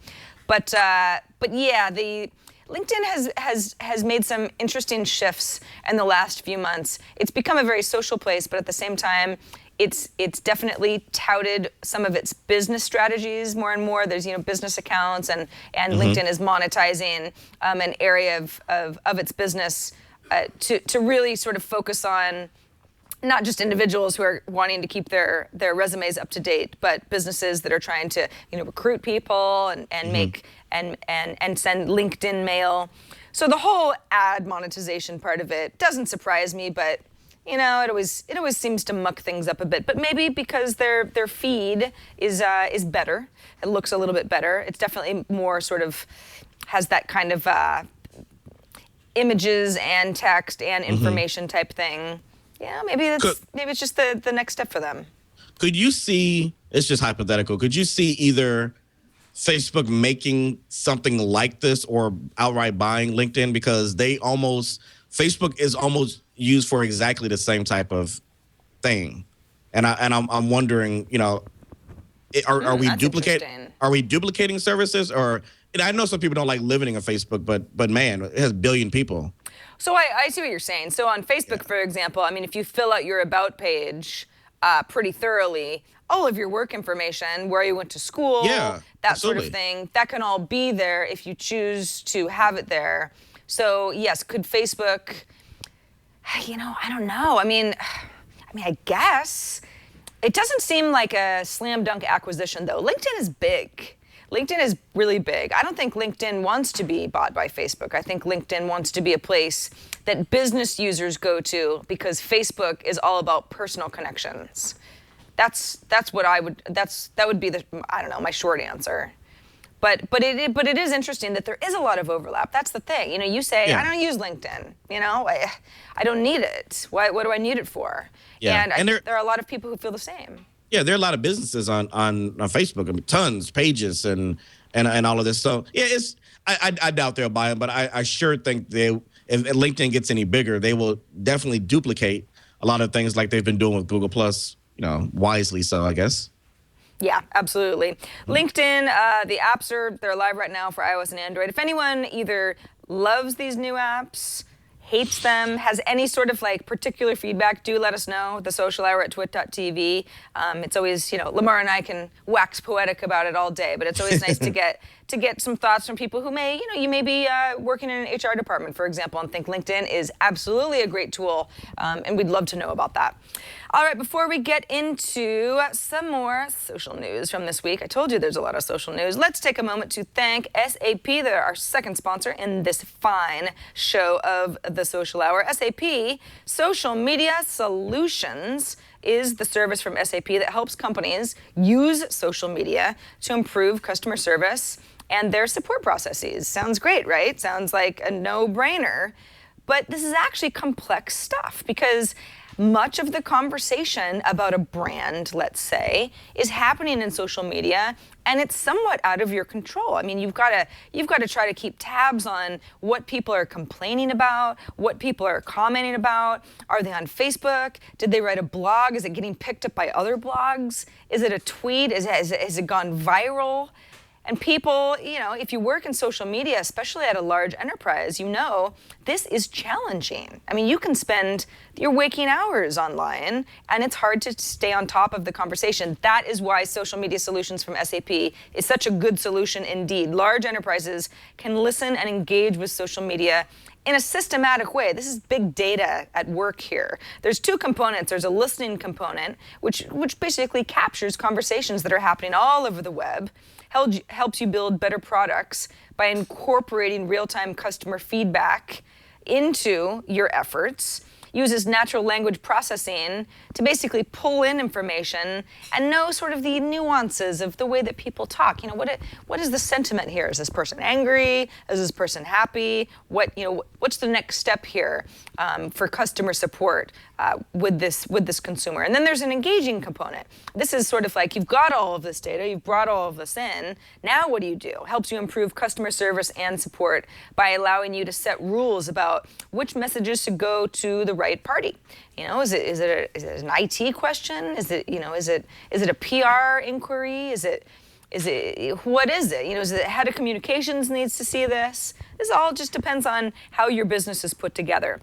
But yeah, the LinkedIn has made some interesting shifts in the last few months. It's become a very social place, but at the same time, it's definitely touted some of its business strategies more and more. There's business accounts, and LinkedIn is monetizing an area of its business to really sort of focus on not just individuals who are wanting to keep their resumes up to date, but businesses that are trying to recruit people and make and send LinkedIn mail. So the whole ad monetization part of it doesn't surprise me, but it always seems to muck things up a bit. But maybe because their feed is better, it looks a little bit better. It's definitely more sort of has that kind of images and text and information type thing. Yeah, maybe it's just the next step for them. Could you see, it's just hypothetical, could you see either Facebook making something like this or outright buying LinkedIn? Because Facebook is almost used for exactly the same type of thing. And I'm wondering, are we duplicating services? Or I know some people don't like living on Facebook, but man, it has 1 billion people. So I see what you're saying. So on Facebook, for example, I mean, if you fill out your about page pretty thoroughly, all of your work information, where you went to school, that sort of thing, that can all be there if you choose to have it there. So yes, could Facebook, I don't know. I mean, I guess. It doesn't seem like a slam dunk acquisition, though. LinkedIn is big. LinkedIn is really big. I don't think LinkedIn wants to be bought by Facebook. I think LinkedIn wants to be a place that business users go to because Facebook is all about personal connections. That would be my short answer. But it is interesting that there is a lot of overlap. That's the thing. You say, I don't use LinkedIn. I don't need it. What do I need it for? Yeah. And there are a lot of people who feel the same. Yeah, there are a lot of businesses on Facebook. I mean, tons, pages, and all of this. So yeah, I doubt they'll buy them, but I sure think if LinkedIn gets any bigger, they will definitely duplicate a lot of things like they've been doing with Google Plus. Wisely so, I guess. Yeah, absolutely. LinkedIn, the apps they're live right now for iOS and Android. If anyone either loves these new apps, hates them, has any sort of particular feedback, do let us know. The Social Hour at twit.tv. It's always, Lamarr and I can wax poetic about it all day, but it's always nice to get some thoughts from people who you may be working in an HR department, for example, and think LinkedIn is absolutely a great tool, and we'd love to know about that. All right, before we get into some more social news from this week, I told you there's a lot of social news. Let's take a moment to thank SAP. They're our second sponsor in this fine show of the Social Hour. SAP, Social Media Solutions, is the service from SAP that helps companies use social media to improve customer service and their support processes. Sounds great, right? Sounds like a no-brainer. But this is actually complex stuff because much of the conversation about a brand, let's say, is happening in social media, and it's somewhat out of your control. I mean, you've got to try to keep tabs on what people are complaining about, what people are commenting about. Are they on Facebook? Did they write a blog? Is it getting picked up by other blogs? Is it a tweet? Has it gone viral? And people, if you work in social media, especially at a large enterprise, this is challenging. I mean, you can spend your waking hours online, and it's hard to stay on top of the conversation. That is why social media solutions from SAP is such a good solution indeed. Large enterprises can listen and engage with social media in a systematic way. This is big data at work here. There's two components. There's a listening component, which basically captures conversations that are happening all over the web, helps you build better products by incorporating real-time customer feedback into your efforts, uses natural language processing to basically pull in information and know sort of the nuances of the way that people talk. What is the sentiment here? Is this person angry? Is this person happy? What's the next step here for customer support with this consumer? And then there's an engaging component. This is sort of like, you've got all of this data, you've brought all of this in. Now what do? Helps you improve customer service and support by allowing you to set rules about which messages should go to the right party. Is it an IT question? Is it a PR inquiry? What is it? Is it head of communications needs to see this? This all just depends on how your business is put together.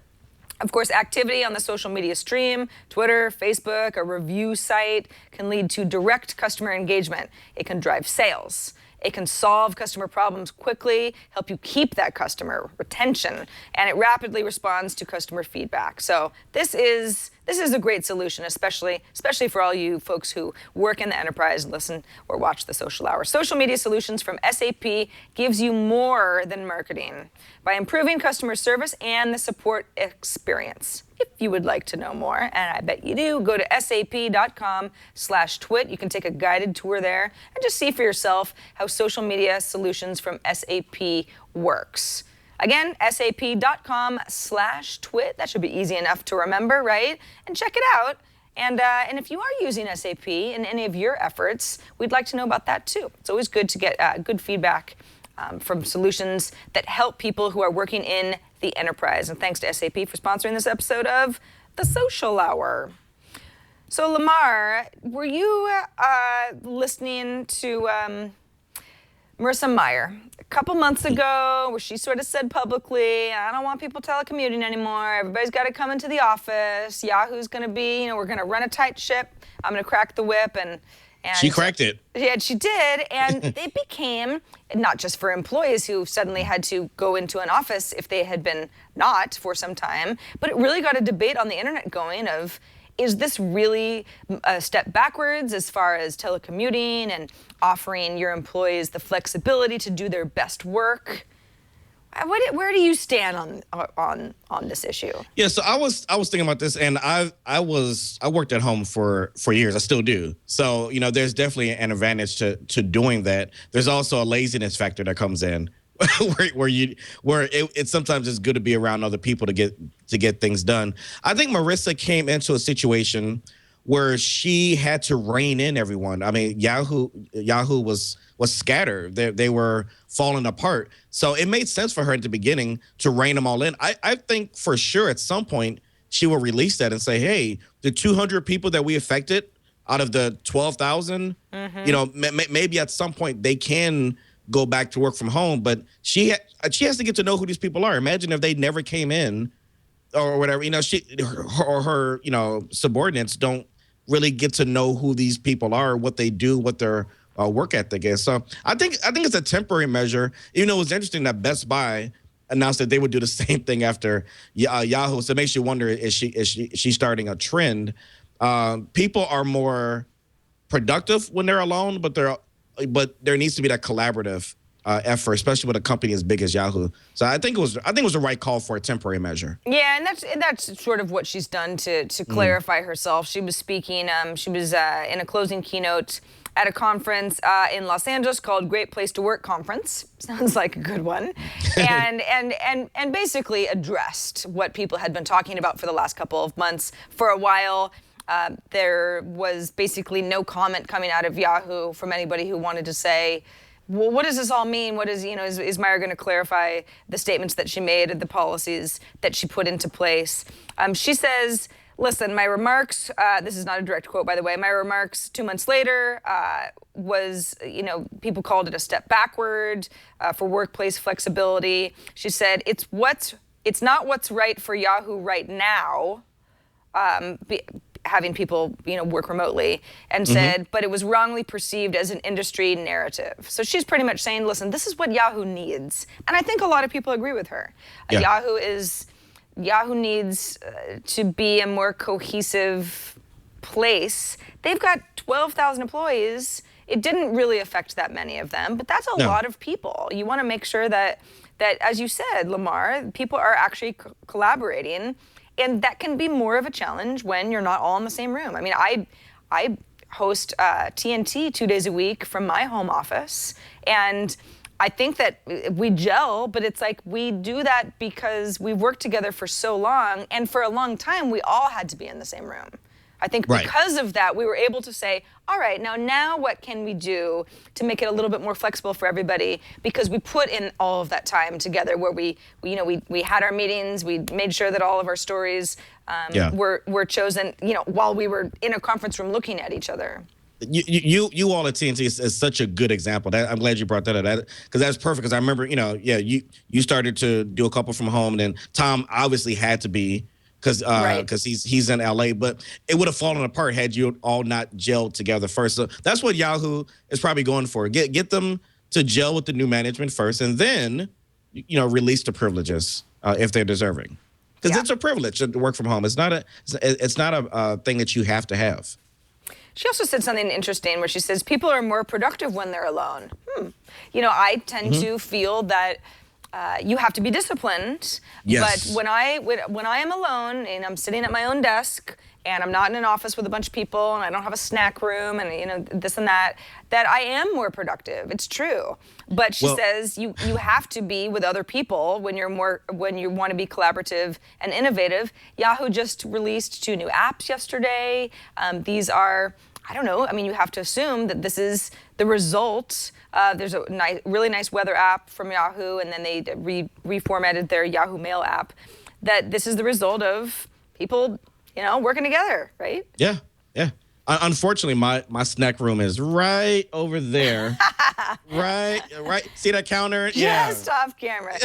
Of course, activity on the social media stream, Twitter, Facebook, a review site can lead to direct customer engagement. It can drive sales. It can solve customer problems quickly, help you keep that customer retention, and it rapidly responds to customer feedback. So this is a great solution, especially for all you folks who work in the enterprise, listen or watch the social hour. Social media solutions from SAP gives you more than marketing by improving customer service and the support experience. If you would like to know more, and I bet you do, go to sap.com/twit. You can take a guided tour there and just see for yourself how social media solutions from SAP works. Again, sap.com/twit. That should be easy enough to remember, right? And check it out. And if you are using SAP in any of your efforts, we'd like to know about that too. It's always good to get good feedback from solutions that help people who are working in the enterprise. And thanks to SAP for sponsoring this episode of The Social Hour. So Lamarr, were you listening to Marissa Mayer a couple months ago, where she sort of said publicly, I don't want people telecommuting anymore. Everybody's got to come into the office. Yahoo's going to be, we're going to run a tight ship. I'm going to crack the whip. And she cracked it. Yeah, she did. And it became, not just for employees who suddenly had to go into an office if they had been not for some time, but it really got a debate on the internet going of, is this really a step backwards as far as telecommuting and offering your employees the flexibility to do their best work? Where do you stand on this issue? Yeah, so I was thinking about this, and I worked at home for years. I still do. So there's definitely an advantage to doing that. There's also a laziness factor that comes in, where it sometimes it's good to be around other people to get things done. I think Marissa came into a situation where she had to rein in everyone. I mean, Yahoo was scattered. They were falling apart. So it made sense for her at the beginning to rein them all in. I think for sure at some point she will release that and say, hey, the 200 people that we affected out of the 12,000, maybe at some point they can go back to work from home. But she has to get to know who these people are. Imagine if they never came in or whatever. Her subordinates don't really get to know who these people are, what they do, what their work ethic is. So I think it's a temporary measure. It was interesting that Best Buy announced that they would do the same thing after Yahoo. So it makes you wonder, is she starting a trend? People are more productive when they're alone, but there needs to be that collaborative effort, especially with a company as big as Yahoo. So I think it was the right call for a temporary measure. Yeah, and that's sort of what she's done to clarify herself. She was speaking. She was in a closing keynote at a conference in Los Angeles called Great Place to Work Conference. Sounds like a good one. and basically addressed what people had been talking about for the last couple of months. For a while, there was basically no comment coming out of Yahoo from anybody who wanted to say, well, what does this all mean? What is, is Meyer going to clarify the statements that she made, the policies that she put into place? She says, listen, my remarks, this is not a direct quote, by the way, my remarks 2 months later was, people called it a step backward for workplace flexibility. She said, it's not what's right for Yahoo right now, having people, work remotely, and said, but it was wrongly perceived as an industry narrative. So she's pretty much saying, listen, this is what Yahoo needs. And I think a lot of people agree with her. Yeah. Yahoo needs to be a more cohesive place. They've got 12,000 employees. It didn't really affect that many of them, but that's a lot of people. You want to make sure that, as you said, Lamarr, people are actually collaborating. And that can be more of a challenge when you're not all in the same room. I mean, I host TNT 2 days a week from my home office, and I think that we gel, but it's like we do that because we've worked together for so long, and for a long time, we all had to be in the same room. I think because of that, we were able to say, all right, now what can we do to make it a little bit more flexible for everybody? Because we put in all of that time together where we had our meetings, we made sure that all of our stories were chosen, while we were in a conference room looking at each other. You all at TNT is such a good example. I'm glad you brought that up, because that's perfect. Because I remember, you started to do a couple from home, and then Tom obviously had to be, because he's in LA, but it would have fallen apart had you all not gelled together first. So that's what Yahoo is probably going for. Get them to gel with the new management first, and then release the privileges if they're deserving, because it's a privilege to work from home. It's not a thing that you have to have. She also said something interesting where she says people are more productive when they're alone. I tend to feel that you have to be disciplined. Yes. But when I am alone and I'm sitting at my own desk and I'm not in an office with a bunch of people and I don't have a snack room and this and that I am more productive. It's true. But she says you have to be with other people when you want to be collaborative and innovative. Yahoo just released 2 new apps yesterday. These are, I don't know, you have to assume that this is the result. There's a really nice weather app from Yahoo, and then they reformatted their Yahoo Mail app. That this is the result of people, working together, right? Yeah. Unfortunately, my snack room is right over there. right. See that counter? Just off camera.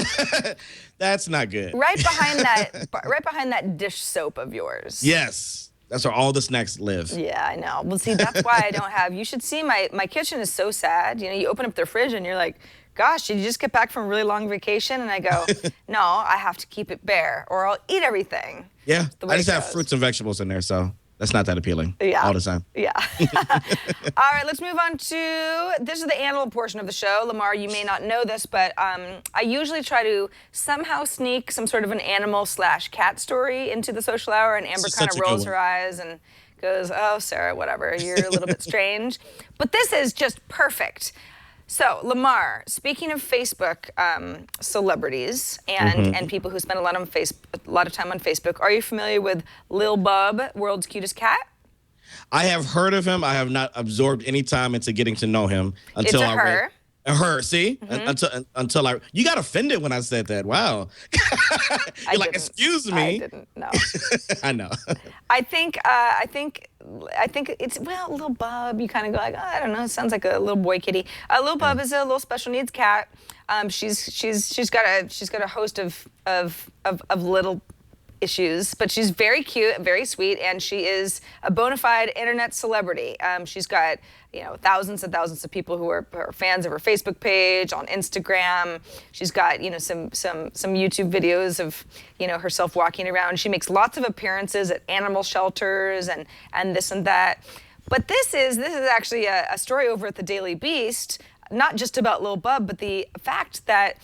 That's not good. Right behind that dish soap of yours. Yes. That's where all the snacks live. Yeah, I know. Well, see, that's why I don't have. You should see my kitchen is so sad. You open up the fridge and you're like, gosh, did you just get back from a really long vacation? And I go, no, I have to keep it bare or I'll eat everything. Yeah, I just have fruits and vegetables in there, so that's not that appealing all the time. Yeah. All right, let's move on to, this is the animal portion of the show. Lamarr, you may not know this, but I usually try to somehow sneak some sort of an animal/cat story into the social hour, and Amber kind of rolls her eyes and goes, oh, Sarah, whatever, you're a little bit strange. But this is just perfect. So, Lamarr, speaking of Facebook celebrities and people who spend a lot of time on Facebook, are you familiar with Lil Bub, world's cutest cat? I have heard of him. I have not absorbed any time into getting to know him until I read. Her, see? Until you got offended when I said that. Wow. You're like, excuse me. I didn't, no. I know. I think it's, Lil Bub, you kind of go like, I don't know, it sounds like a little boy kitty. Lil Bub is a little special needs cat. She's got a host of little issues, but she's very cute, very sweet, and she is a bona fide internet celebrity. She's got thousands and thousands of people who are fans of her Facebook page, on Instagram. She's got some YouTube videos of herself walking around. She makes lots of appearances at animal shelters and this and that. But this is actually a story over at the Daily Beast, not just about Lil Bub, but the fact that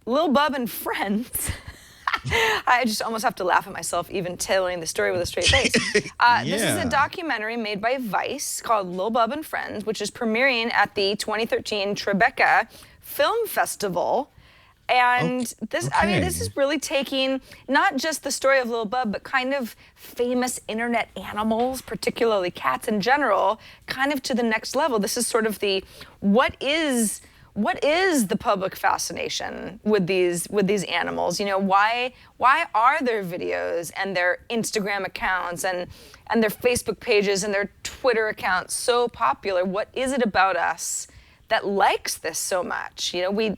Lil Bub and friends I just almost have to laugh at myself even telling the story with a straight face. This is a documentary made by Vice called Lil Bub and Friends, which is premiering at the 2013 Tribeca Film Festival. And this is really taking not just the story of Lil Bub, but kind of famous internet animals, particularly cats in general, kind of to the next level. This is sort of the what is the public fascination with these animals? You know, why are their videos and their Instagram accounts and their Facebook pages and their Twitter accounts so popular? What is it about us that likes this so much? You know,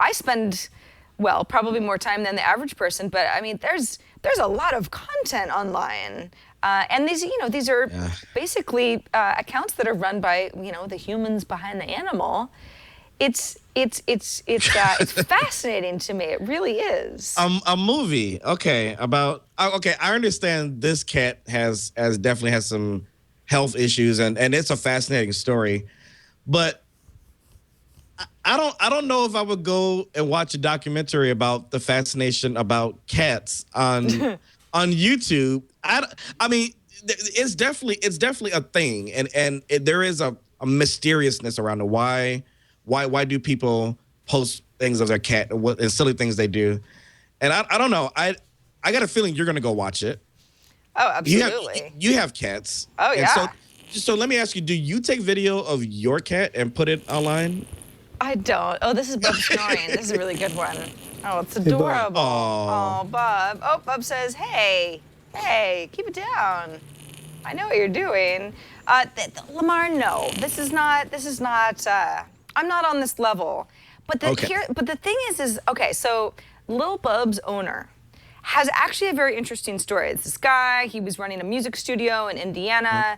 I spend, well, probably more time than the average person, but I mean, there's a lot of content online. And these are basically accounts that are run by, the humans behind the animal. It's fascinating to me. It really is. A movie, okay, I understand this cat definitely has some health issues, and it's a fascinating story, but I don't know if I would go and watch a documentary about the fascination about cats on on YouTube. I mean, it's definitely a thing, and there is a mysteriousness around it. Why do people post things of their cat and silly things they do? And I don't know. I got a feeling you're gonna go watch it. Oh, absolutely. You have cats. Oh, yeah. And so let me ask you: do you take video of your cat and put it online? I don't. Oh, this is Bub snoring. This is a really good one. Oh, it's adorable. Oh, Bub. Oh, Bub says, hey, keep it down. I know what you're doing. Lamarr, no. This is not, I'm not on this level. But the thing is okay, so Lil Bub's owner has actually a very interesting story. It's this guy, he was running a music studio in Indiana,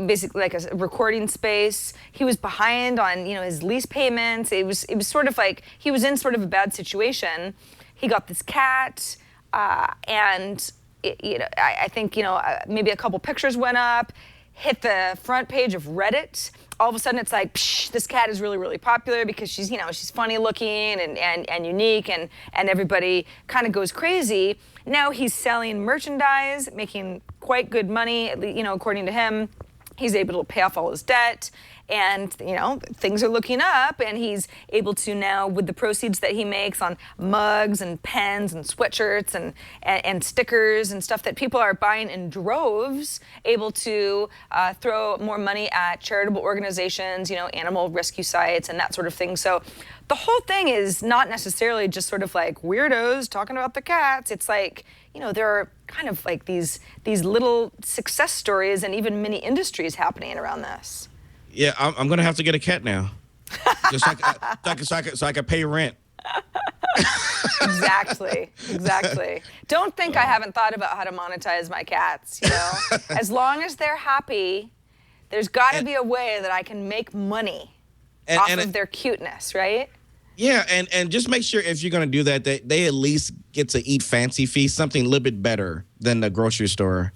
basically like a recording space. He was behind on, his lease payments. It was sort of like he was in sort of a bad situation. He got this cat, and I think maybe a couple pictures went up, hit the front page of Reddit. All of a sudden, it's like, psh, this cat is really, really popular because she's funny looking and unique, and everybody kind of goes crazy. Now he's selling merchandise, making quite good money, according to him. He's able to pay off all his debt, and things are looking up, and he's able to now, with the proceeds that he makes on mugs and pens and sweatshirts and stickers and stuff that people are buying in droves, able to throw more money at charitable organizations, animal rescue sites and that sort of thing. So the whole thing is not necessarily just sort of like weirdos talking about the cats. It's like, there are kind of like these little success stories and even mini industries happening around this. Yeah, I'm gonna have to get a cat now, just so I can pay rent. Exactly. Don't think I haven't thought about how to monetize my cats. As long as they're happy, there's got to be a way that I can make money off of their cuteness, right? Yeah, and just make sure if you're gonna do that, they at least get to eat fancy feast, something a little bit better than the grocery store,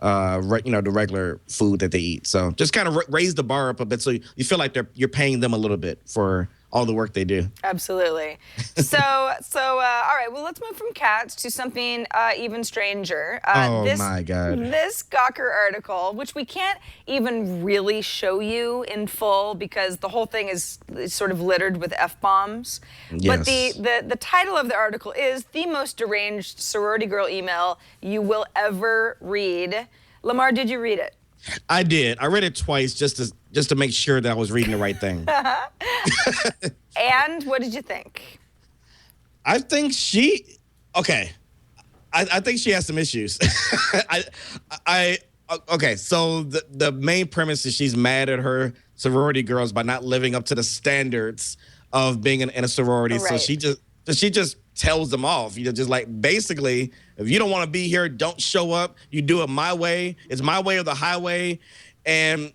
the regular food that they eat. So just kind of raise the bar up a bit, so you feel like you're paying them a little bit for all the work they do. Absolutely. So all right, well, let's move from cats to something even stranger. My God. This Gawker article, which we can't even really show you in full because the whole thing is sort of littered with F-bombs. Yes. But the title of the article is The Most Deranged Sorority Girl Email You Will Ever Read. Lamarr, did you read it? I did. I read it twice just to make sure that I was reading the right thing. And what did you think? I think I think she has some issues. Okay, so the main premise is she's mad at her sorority girls by not living up to the standards of being in a sorority. Right. So she just tells them off. Just like, basically, if you don't want to be here, don't show up. You do it my way. It's my way or the highway. And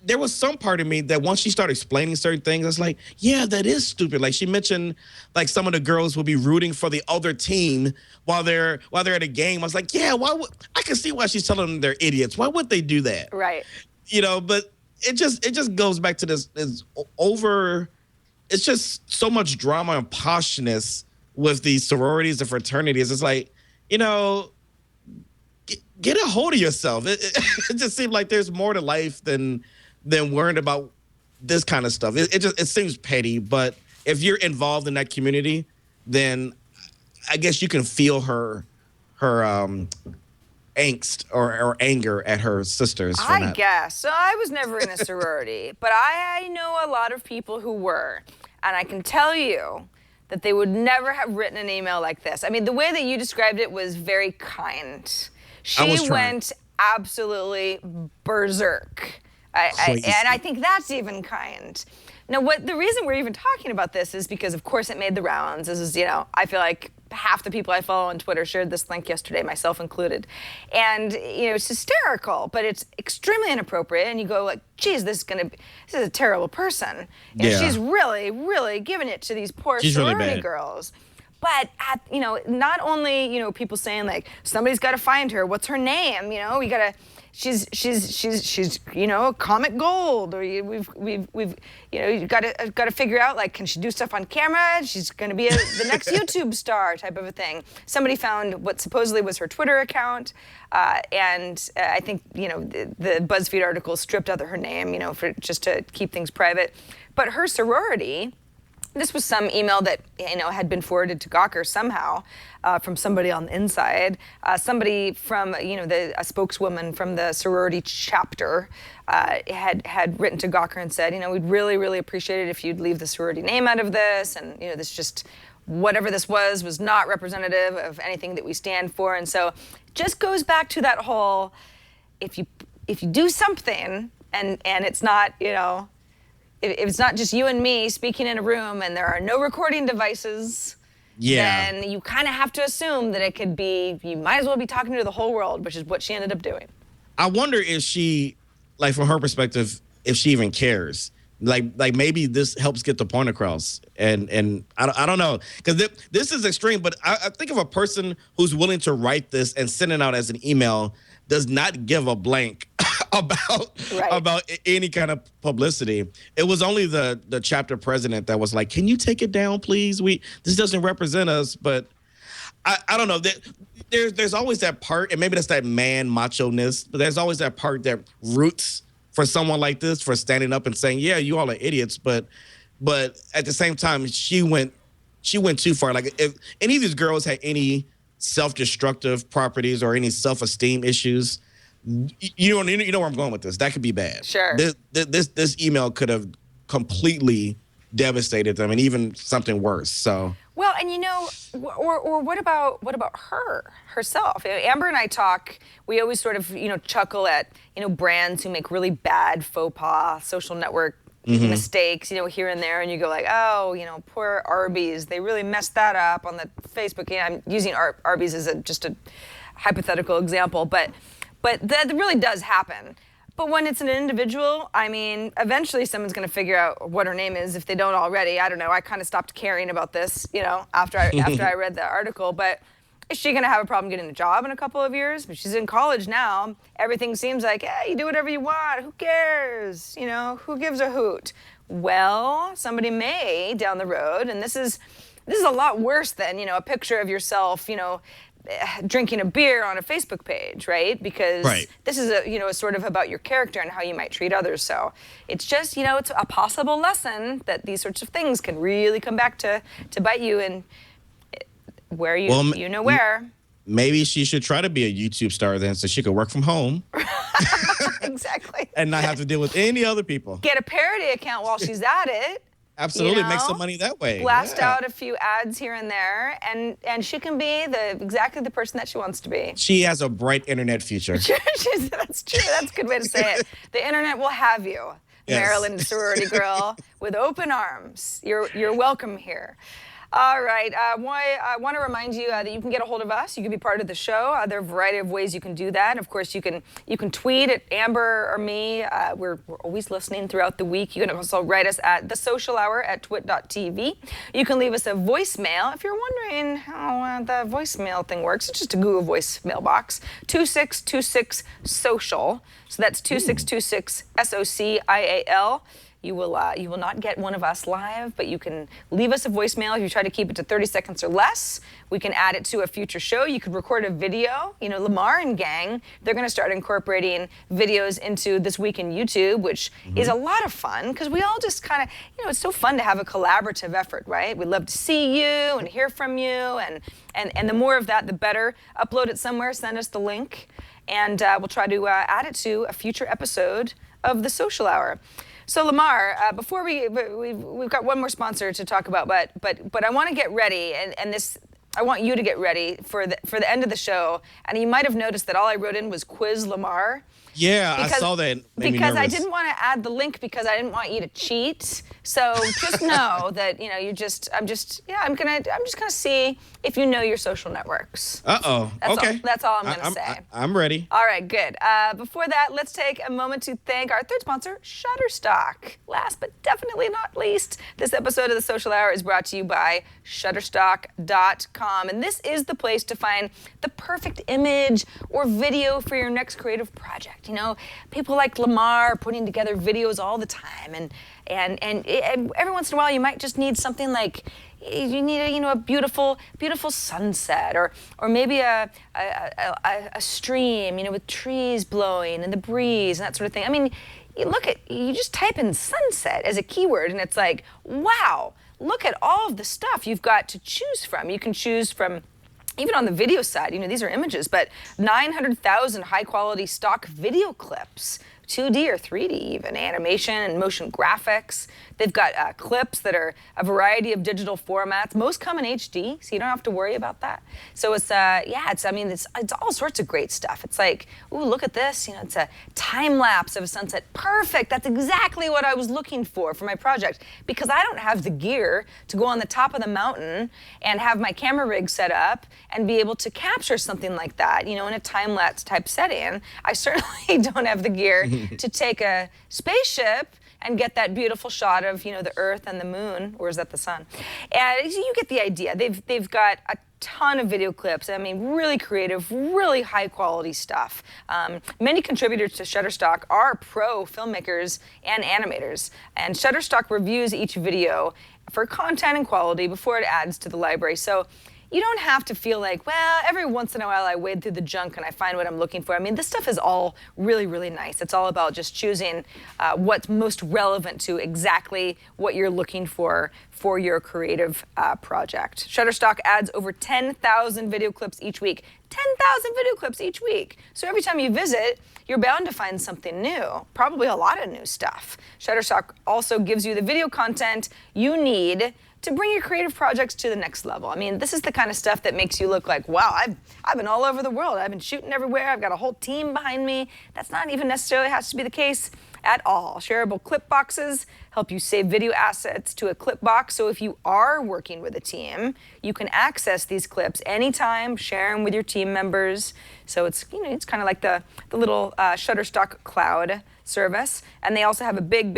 there was some part of me that once she started explaining certain things, I was like, yeah, that is stupid. Like, she mentioned, like, some of the girls will be rooting for the other team while they're at a game. I was like, yeah, I can see why she's telling them they're idiots. Why would they do that? Right. But it just goes back to this it's just so much drama and poshness with these sororities and fraternities. It's like, you know, get a hold of yourself. It just seems like there's more to life than worrying about this kind of stuff. It seems petty, but if you're involved in that community, then I guess you can feel her angst or anger at her sisters. I guess. So I was never in a sorority, but I know a lot of people who were, and I can tell you that they would never have written an email like this. I mean, the way that you described it was very kind. She went absolutely berserk. And I think that's even kind. Now, the reason we're even talking about this is because, of course, it made the rounds. This is, you know, I feel like half the people I follow on Twitter shared this link yesterday, myself included. And, you know, it's hysterical, but it's extremely inappropriate. And you go like, geez, this is a terrible person. You know, she's really, really giving it to these poor sorority girls. But, you know, not only, you know, people saying like, somebody's got to find her. What's her name? You know, we got to... She's you know, comic gold, or we've you know, you got to figure out, like, can she do stuff on camera? She's going to be the next YouTube star type of a thing. Somebody found what supposedly was her Twitter account, and I think, you know, the BuzzFeed article stripped out her name, you know, just to keep things private. But her sorority. This was some email that, you know, had been forwarded to Gawker somehow from somebody on the inside. Somebody from, you know, a spokeswoman from the sorority chapter had written to Gawker and said, you know, we'd really, really appreciate it if you'd leave the sorority name out of this. And, you know, this just, whatever this was not representative of anything that we stand for. And so just goes back to that whole, if you do something and it's not, you know, if it's not just you and me speaking in a room and there are no recording devices, then you kind of have to assume that it could be, you might as well be talking to the whole world, which is what she ended up doing. I wonder if she, like, from her perspective, if she even cares. Like maybe this helps get the point across. And I don't know, because this is extreme, but I think of a person who's willing to write this and send it out as an email does not give a blank about any kind of publicity. It was only the chapter president that was like, can you take it down, please? This doesn't represent us. But I don't know. There's always that part, and maybe that's that man macho-ness, but there's always that part that roots for someone like this for standing up and saying, yeah, you all are idiots. But at the same time, she went too far. Like, if any of these girls had any self-destructive properties or any self-esteem issues, you know where I'm going with this. That could be bad. Sure. This email could have completely devastated them, and even something worse. So. Well, and you know, or what about herself? Amber and I talk. We always sort of, you know, chuckle at, you know, brands who make really bad faux pas social network mistakes, you know, here and there, and you go like, oh, you know, poor Arby's, they really messed that up on the Facebook. Yeah, I'm using Arby's as just a hypothetical example, but that really does happen. But when it's an individual, I mean, eventually someone's going to figure out what her name is if they don't already. I don't know. I kind of stopped caring about this, you know, after I read the article. But is she going to have a problem getting a job in a couple of years? But she's in college now. Everything seems like, hey, you do whatever you want. Who cares? You know, who gives a hoot? Well, somebody may down the road, and this is a lot worse than, you know, a picture of yourself, you know, drinking a beer on a Facebook page, right? Because this is a sort of about your character and how you might treat others. So it's just, you know, it's a possible lesson that these sorts of things can really come back to bite you, and where you know where. Maybe she should try to be a YouTube star then, so she could work from home. Exactly. And not have to deal with any other people. Get a parody account while she's at it. Absolutely, make some money that way. Blast out a few ads here and there, and she can be exactly the person that she wants to be. She has a bright internet future. That's true. That's a good way to say it. The internet will have you, Maryland sorority girl, with open arms. You're welcome here. All right. I want to remind you that you can get a hold of us. You can be part of the show. There are a variety of ways you can do that. Of course, you can tweet at Amber or me. We're always listening throughout the week. You can also write us at thesocialhour@twit.tv. You can leave us a voicemail. If you're wondering how the voicemail thing works, it's just a Google voicemail box. 2626 social. So that's 2626 SOCIAL. You will not get one of us live, but you can leave us a voicemail if you try to keep it to 30 seconds or less. We can add it to a future show. You could record a video. You know, Lamarr and gang, they're going to start incorporating videos into This Week in YouTube, which is a lot of fun because we all just kind of, you know, it's so fun to have a collaborative effort, right? We love to see you and hear from you, and the more of that, the better. Upload it somewhere, send us the link, and we'll try to add it to a future episode of the Social Hour. So Lamarr, before we've got one more sponsor to talk about, but I want to get ready, and this, I want you to get ready for the end of the show. And you might have noticed that all I wrote in was quiz Lamarr. Yeah, I saw that. Because I didn't want to add the link because I didn't want you to cheat. So just know that, you know, I'm just gonna see if you know your social networks. Okay. That's all I'm gonna say. I'm ready. All right, good. Before that, let's take a moment to thank our third sponsor, Shutterstock. Last but definitely not least, this episode of the Social Hour is brought to you by Shutterstock.com, and this is the place to find the perfect image or video for your next creative project. You know, people like Lamarr are putting together videos all the time, and every once in a while you might just need something like, you need a beautiful sunset, or maybe a stream, you know, with trees blowing and the breeze and that sort of thing. I mean, you just type in sunset as a keyword, and it's like, wow, look at all of the stuff you've got to choose from. You can choose from, even on the video side, you know, these are images, but 900,000 high-quality stock video clips, 2D or 3D even, animation and motion graphics. They've got clips that are a variety of digital formats. Most come in HD, so you don't have to worry about that. So it's it's all sorts of great stuff. It's like, ooh, look at this. You know, it's a time lapse of a sunset. Perfect. That's exactly what I was looking for my project, because I don't have the gear to go on the top of the mountain and have my camera rig set up and be able to capture something like that, you know, in a time lapse type setting. I certainly don't have the gear to take a spaceship and get that beautiful shot of, you know, the Earth and the moon, or is that the sun? And you get the idea. They've got a ton of video clips. I mean, really creative, really high quality stuff. Many contributors to Shutterstock are pro filmmakers and animators, and Shutterstock reviews each video for content and quality before it adds to the library. So you don't have to feel like, well, every once in a while I wade through the junk and I find what I'm looking for. I mean, this stuff is all really, really nice. It's all about just choosing what's most relevant to exactly what you're looking for your creative project. Shutterstock adds over 10,000 video clips each week. 10,000 video clips each week. So every time you visit, you're bound to find something new, probably a lot of new stuff. Shutterstock also gives you the video content you need to bring your creative projects to the next level. I mean, this is the kind of stuff that makes you look like, wow, I've been all over the world. I've been shooting everywhere. I've got a whole team behind me. That's not even necessarily has to be the case at all. Shareable clip boxes help you save video assets to a clip box. So if you are working with a team, you can access these clips anytime, share them with your team members. So it's, you know, it's kind of like the little Shutterstock cloud service. And they also have a big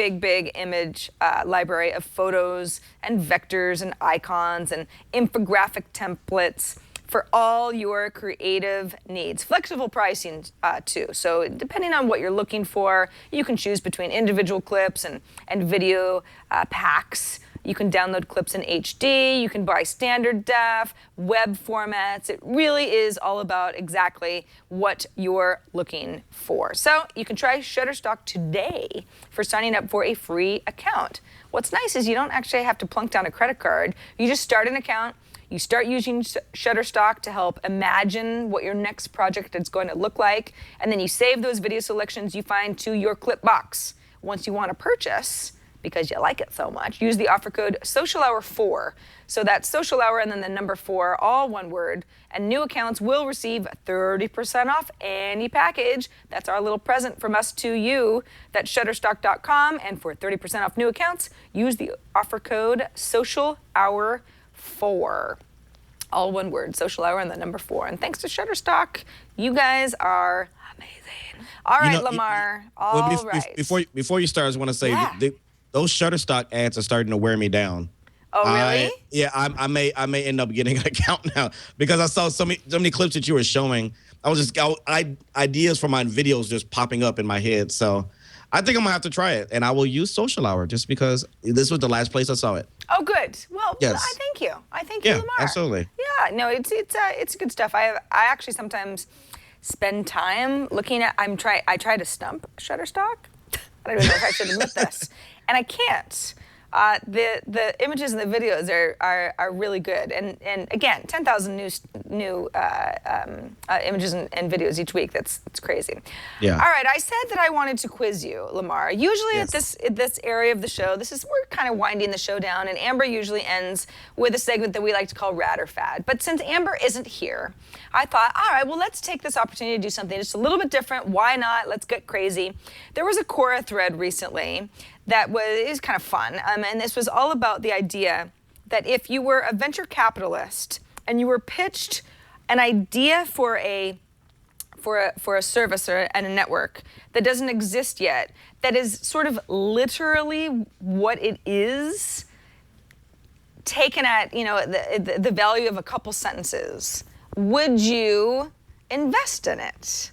image library of photos and vectors and icons and infographic templates for all your creative needs. Flexible pricing too. So depending on what you're looking for, you can choose between individual clips and video packs. You can download clips in HD, you can buy standard def, web formats. It really is all about exactly what you're looking for. So you can try Shutterstock today for signing up for a free account. What's nice is you don't actually have to plunk down a credit card. You just start an account, you start using Shutterstock to help imagine what your next project is going to look like, and then you save those video selections you find to your clip box. Once you want to purchase, because you like it so much, use the offer code SOCIALHOUR4. So that's Social Hour and then the number 4, all one word. And new accounts will receive 30% off any package. That's our little present from us to you. That's Shutterstock.com. And for 30% off new accounts, use the offer code SOCIALHOUR4. All one word, Social Hour and the number 4. And thanks to Shutterstock, you guys are amazing. All right, Lamarr. Before you start, I just want to say those Shutterstock ads are starting to wear me down. Oh, really? I may end up getting an account now because I saw so many clips that you were showing. Ideas for my videos just popping up in my head. So I think I'm gonna have to try it, and I will use Social Hour just because this was the last place I saw it. Oh, good. Well, Yes. I thank you. I thank you, Yeah, Lamarr. absolutely. Yeah, no, it's good stuff. I actually sometimes spend time looking at. I try to stump Shutterstock. I don't even know if I should admit this, and I can't. The images and the videos are really good, and again, 10,000 new images and videos each week. That's crazy. Yeah. All right, I said that I wanted to quiz you, Lamarr. Usually Yes. at this area of the show, we're kind of winding the show down, and Amber usually ends with a segment that we like to call Rad or Fad. But since Amber isn't here, I thought, all right, well, let's take this opportunity to do something just a little bit different. Why not? Let's get crazy. There was a Quora thread recently that was kind of fun, and this was all about the idea that if you were a venture capitalist and you were pitched an idea for a service and a network that doesn't exist yet, that is sort of literally what it is, taken at the value of a couple sentences, would you invest in it?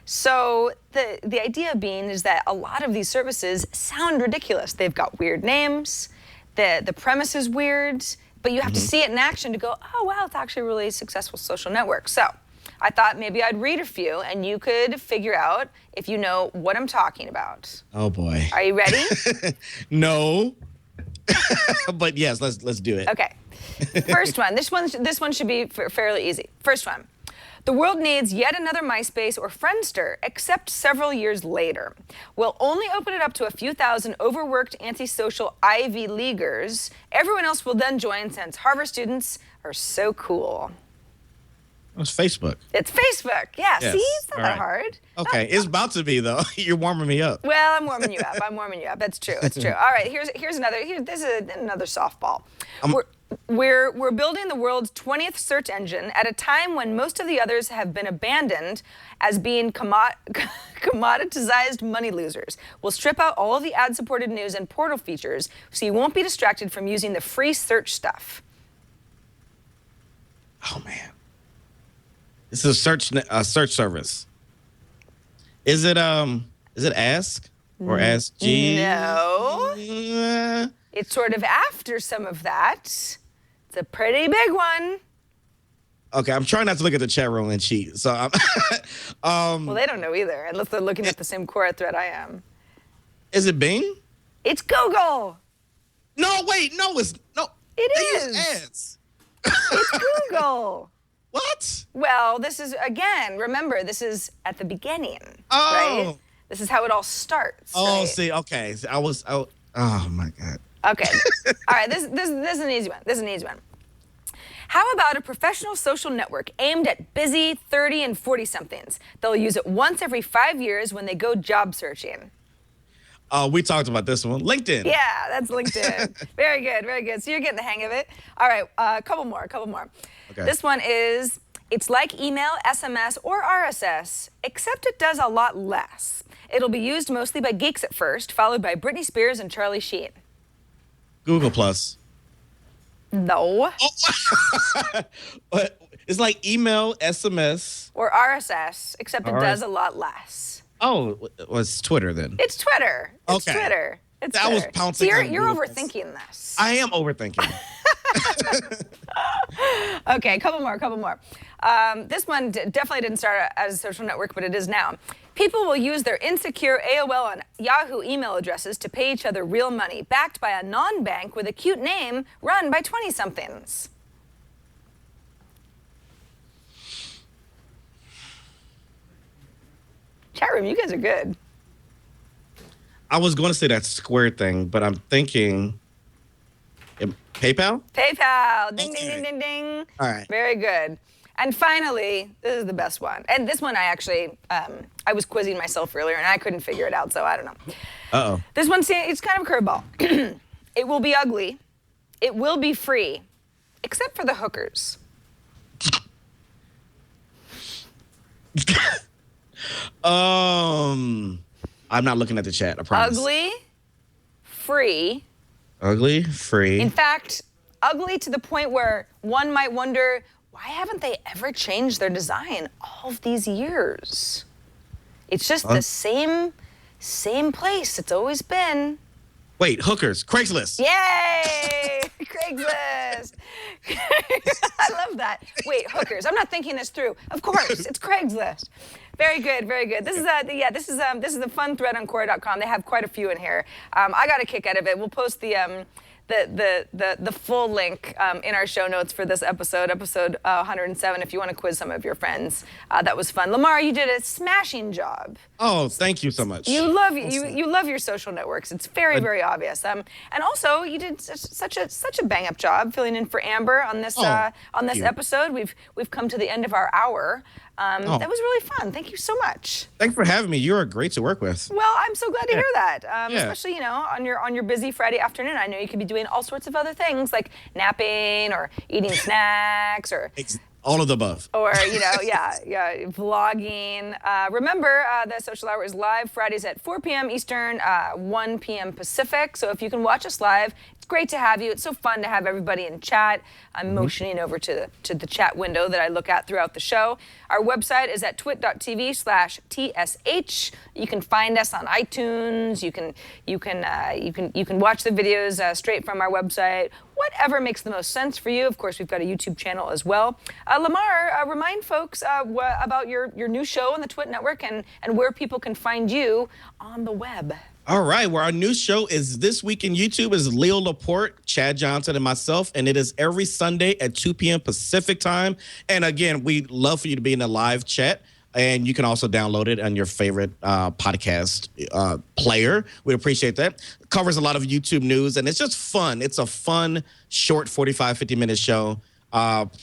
So the idea being is that a lot of these services sound ridiculous. They've got weird names, the premise is weird, but you have to see it in action to go, oh wow, it's actually a really successful social network. So I thought maybe I'd read a few and you could figure out if you know what I'm talking about. Oh boy. Are you ready? No. But yes, let's do it. Okay. First one. This one should be fairly easy. First one. The world needs yet another MySpace or Friendster, except several years later. We'll only open it up to a few thousand overworked antisocial Ivy Leaguers. Everyone else will then join since Harvard students are so cool. It's Facebook. It's Facebook. Yeah, Yes. see? It's not All that right. hard. Okay, it's about to be though. You're warming me up. Well, I'm warming you up. That's true. It's true. All right, here's another. This is another softball. We're building the world's 20th search engine at a time when most of the others have been abandoned as being commoditized money losers. We'll strip out all of the ad-supported news and portal features so you won't be distracted from using the free search stuff. Oh man. This is a search service. Is it Ask or Ask G? No. It's sort of after some of that. It's a pretty big one. Okay, I'm trying not to look at the chat room and cheat. So I'm Well, they don't know either, unless they're looking at the same Quora thread I am. Is it Bing? It's Google. No, wait, no, it's no. It they is. use ads. It's Google. What? Well, this is, again, remember, this is at the beginning, Oh. right? This is how it all starts. Oh, right? see, okay. Oh my God. Okay. All right, this is an easy one. How about a professional social network aimed at busy 30 and 40-somethings? They'll use it once every 5 years when they go job searching. We talked about this one. LinkedIn. Yeah, that's LinkedIn. Very good, very good. So you're getting the hang of it. All right, a couple more. Okay. This one is, it's like email, SMS, or RSS, except it does a lot less. It'll be used mostly by geeks at first, followed by Britney Spears and Charlie Sheen. Google Plus. No. But it's like email, SMS. Or RSS, except it does a lot less. Oh, it was Twitter then. It's Twitter. It's Okay. Twitter. It's That was Twitter. pouncing So on you're Google overthinking this. I am overthinking. Okay, a couple more. This one definitely didn't start as a social network, but it is now. People will use their insecure AOL and Yahoo email addresses to pay each other real money, backed by a non-bank with a cute name run by 20-somethings. Chat room, you guys are good. I was going to say that Square thing, but I'm thinking PayPal? PayPal. Ding, Okay. ding, ding, ding, ding. All right. Very good. And finally, this is the best one. And this one I actually, I was quizzing myself earlier and I couldn't figure it out, so I don't know. Uh-oh. This one, it's kind of a curveball. It will be ugly. It will be free, except for the hookers. I'm not looking at the chat, I promise. Ugly, free. Ugly, free. In fact, ugly to the point where one might wonder, why haven't they ever changed their design all of these years? It's just the same Same place it's always been. Wait, hookers, Craigslist. Yay! Craigslist. I love that. Wait, hookers. I'm not thinking this through. Of course, it's Craigslist. Very good, very good. This is the fun thread on Quora.com. They have quite a few in here. I got a kick out of it. We'll post the full link in our show notes for this episode 107, if you want to quiz some of your friends. That was fun. Lamarr, you did a smashing job. Oh, thank you so much. You love your social networks. It's very, very obvious. And also, you did such a bang up job filling in for Amber on this episode. We've come to the end of our hour. That was really fun. Thank you so much. Thanks for having me. You are great to work with. Well, I'm so glad to hear that. Especially, on your busy Friday afternoon. I know you could be doing all sorts of other things like napping or eating snacks or all of the above. Or, vlogging. Remember, the Social Hour is live Fridays at 4 p.m. Eastern, 1 p.m. Pacific. So if you can watch us live, it's great to have you. It's so fun to have everybody in chat. I'm motioning over to the chat window that I look at throughout the show. Our website is at twit.tv/TSH. You can find us on iTunes. You can watch the videos straight from our website. Whatever makes the most sense for you. Of course, we've got a YouTube channel as well. Lamarr, remind folks about your new show on the Twit Network and where people can find you on the web. All right. Well, our new show is This Week in YouTube is Leo Laporte, Chad Johnson, and myself. And it is every Sunday at 2 p.m. Pacific time. And again, we'd love for you to be in the live chat. And you can also download it on your favorite podcast player. We'd appreciate that. It covers a lot of YouTube news, and it's just fun. It's a fun, short 45, 50-minute show.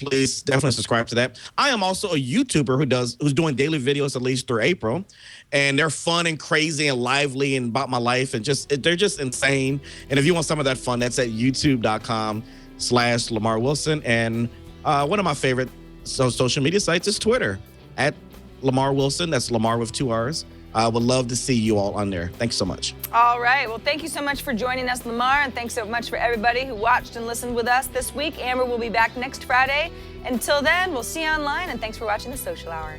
Please definitely subscribe to that. I am also a YouTuber who's doing daily videos at least through April. And they're fun and crazy and lively and about my life. And they're just insane. And if you want some of that fun, that's at youtube.com/Lamarr Wilson. And one of my favorite social media sites is Twitter at Lamarr Wilson. That's Lamarr with 2 R's. I would love to see you all on there. Thanks so much. All right. Well, thank you so much for joining us, Lamarr, and thanks so much for everybody who watched and listened with us this week. Amber will be back next Friday. Until then, we'll see you online, and thanks for watching The Social Hour.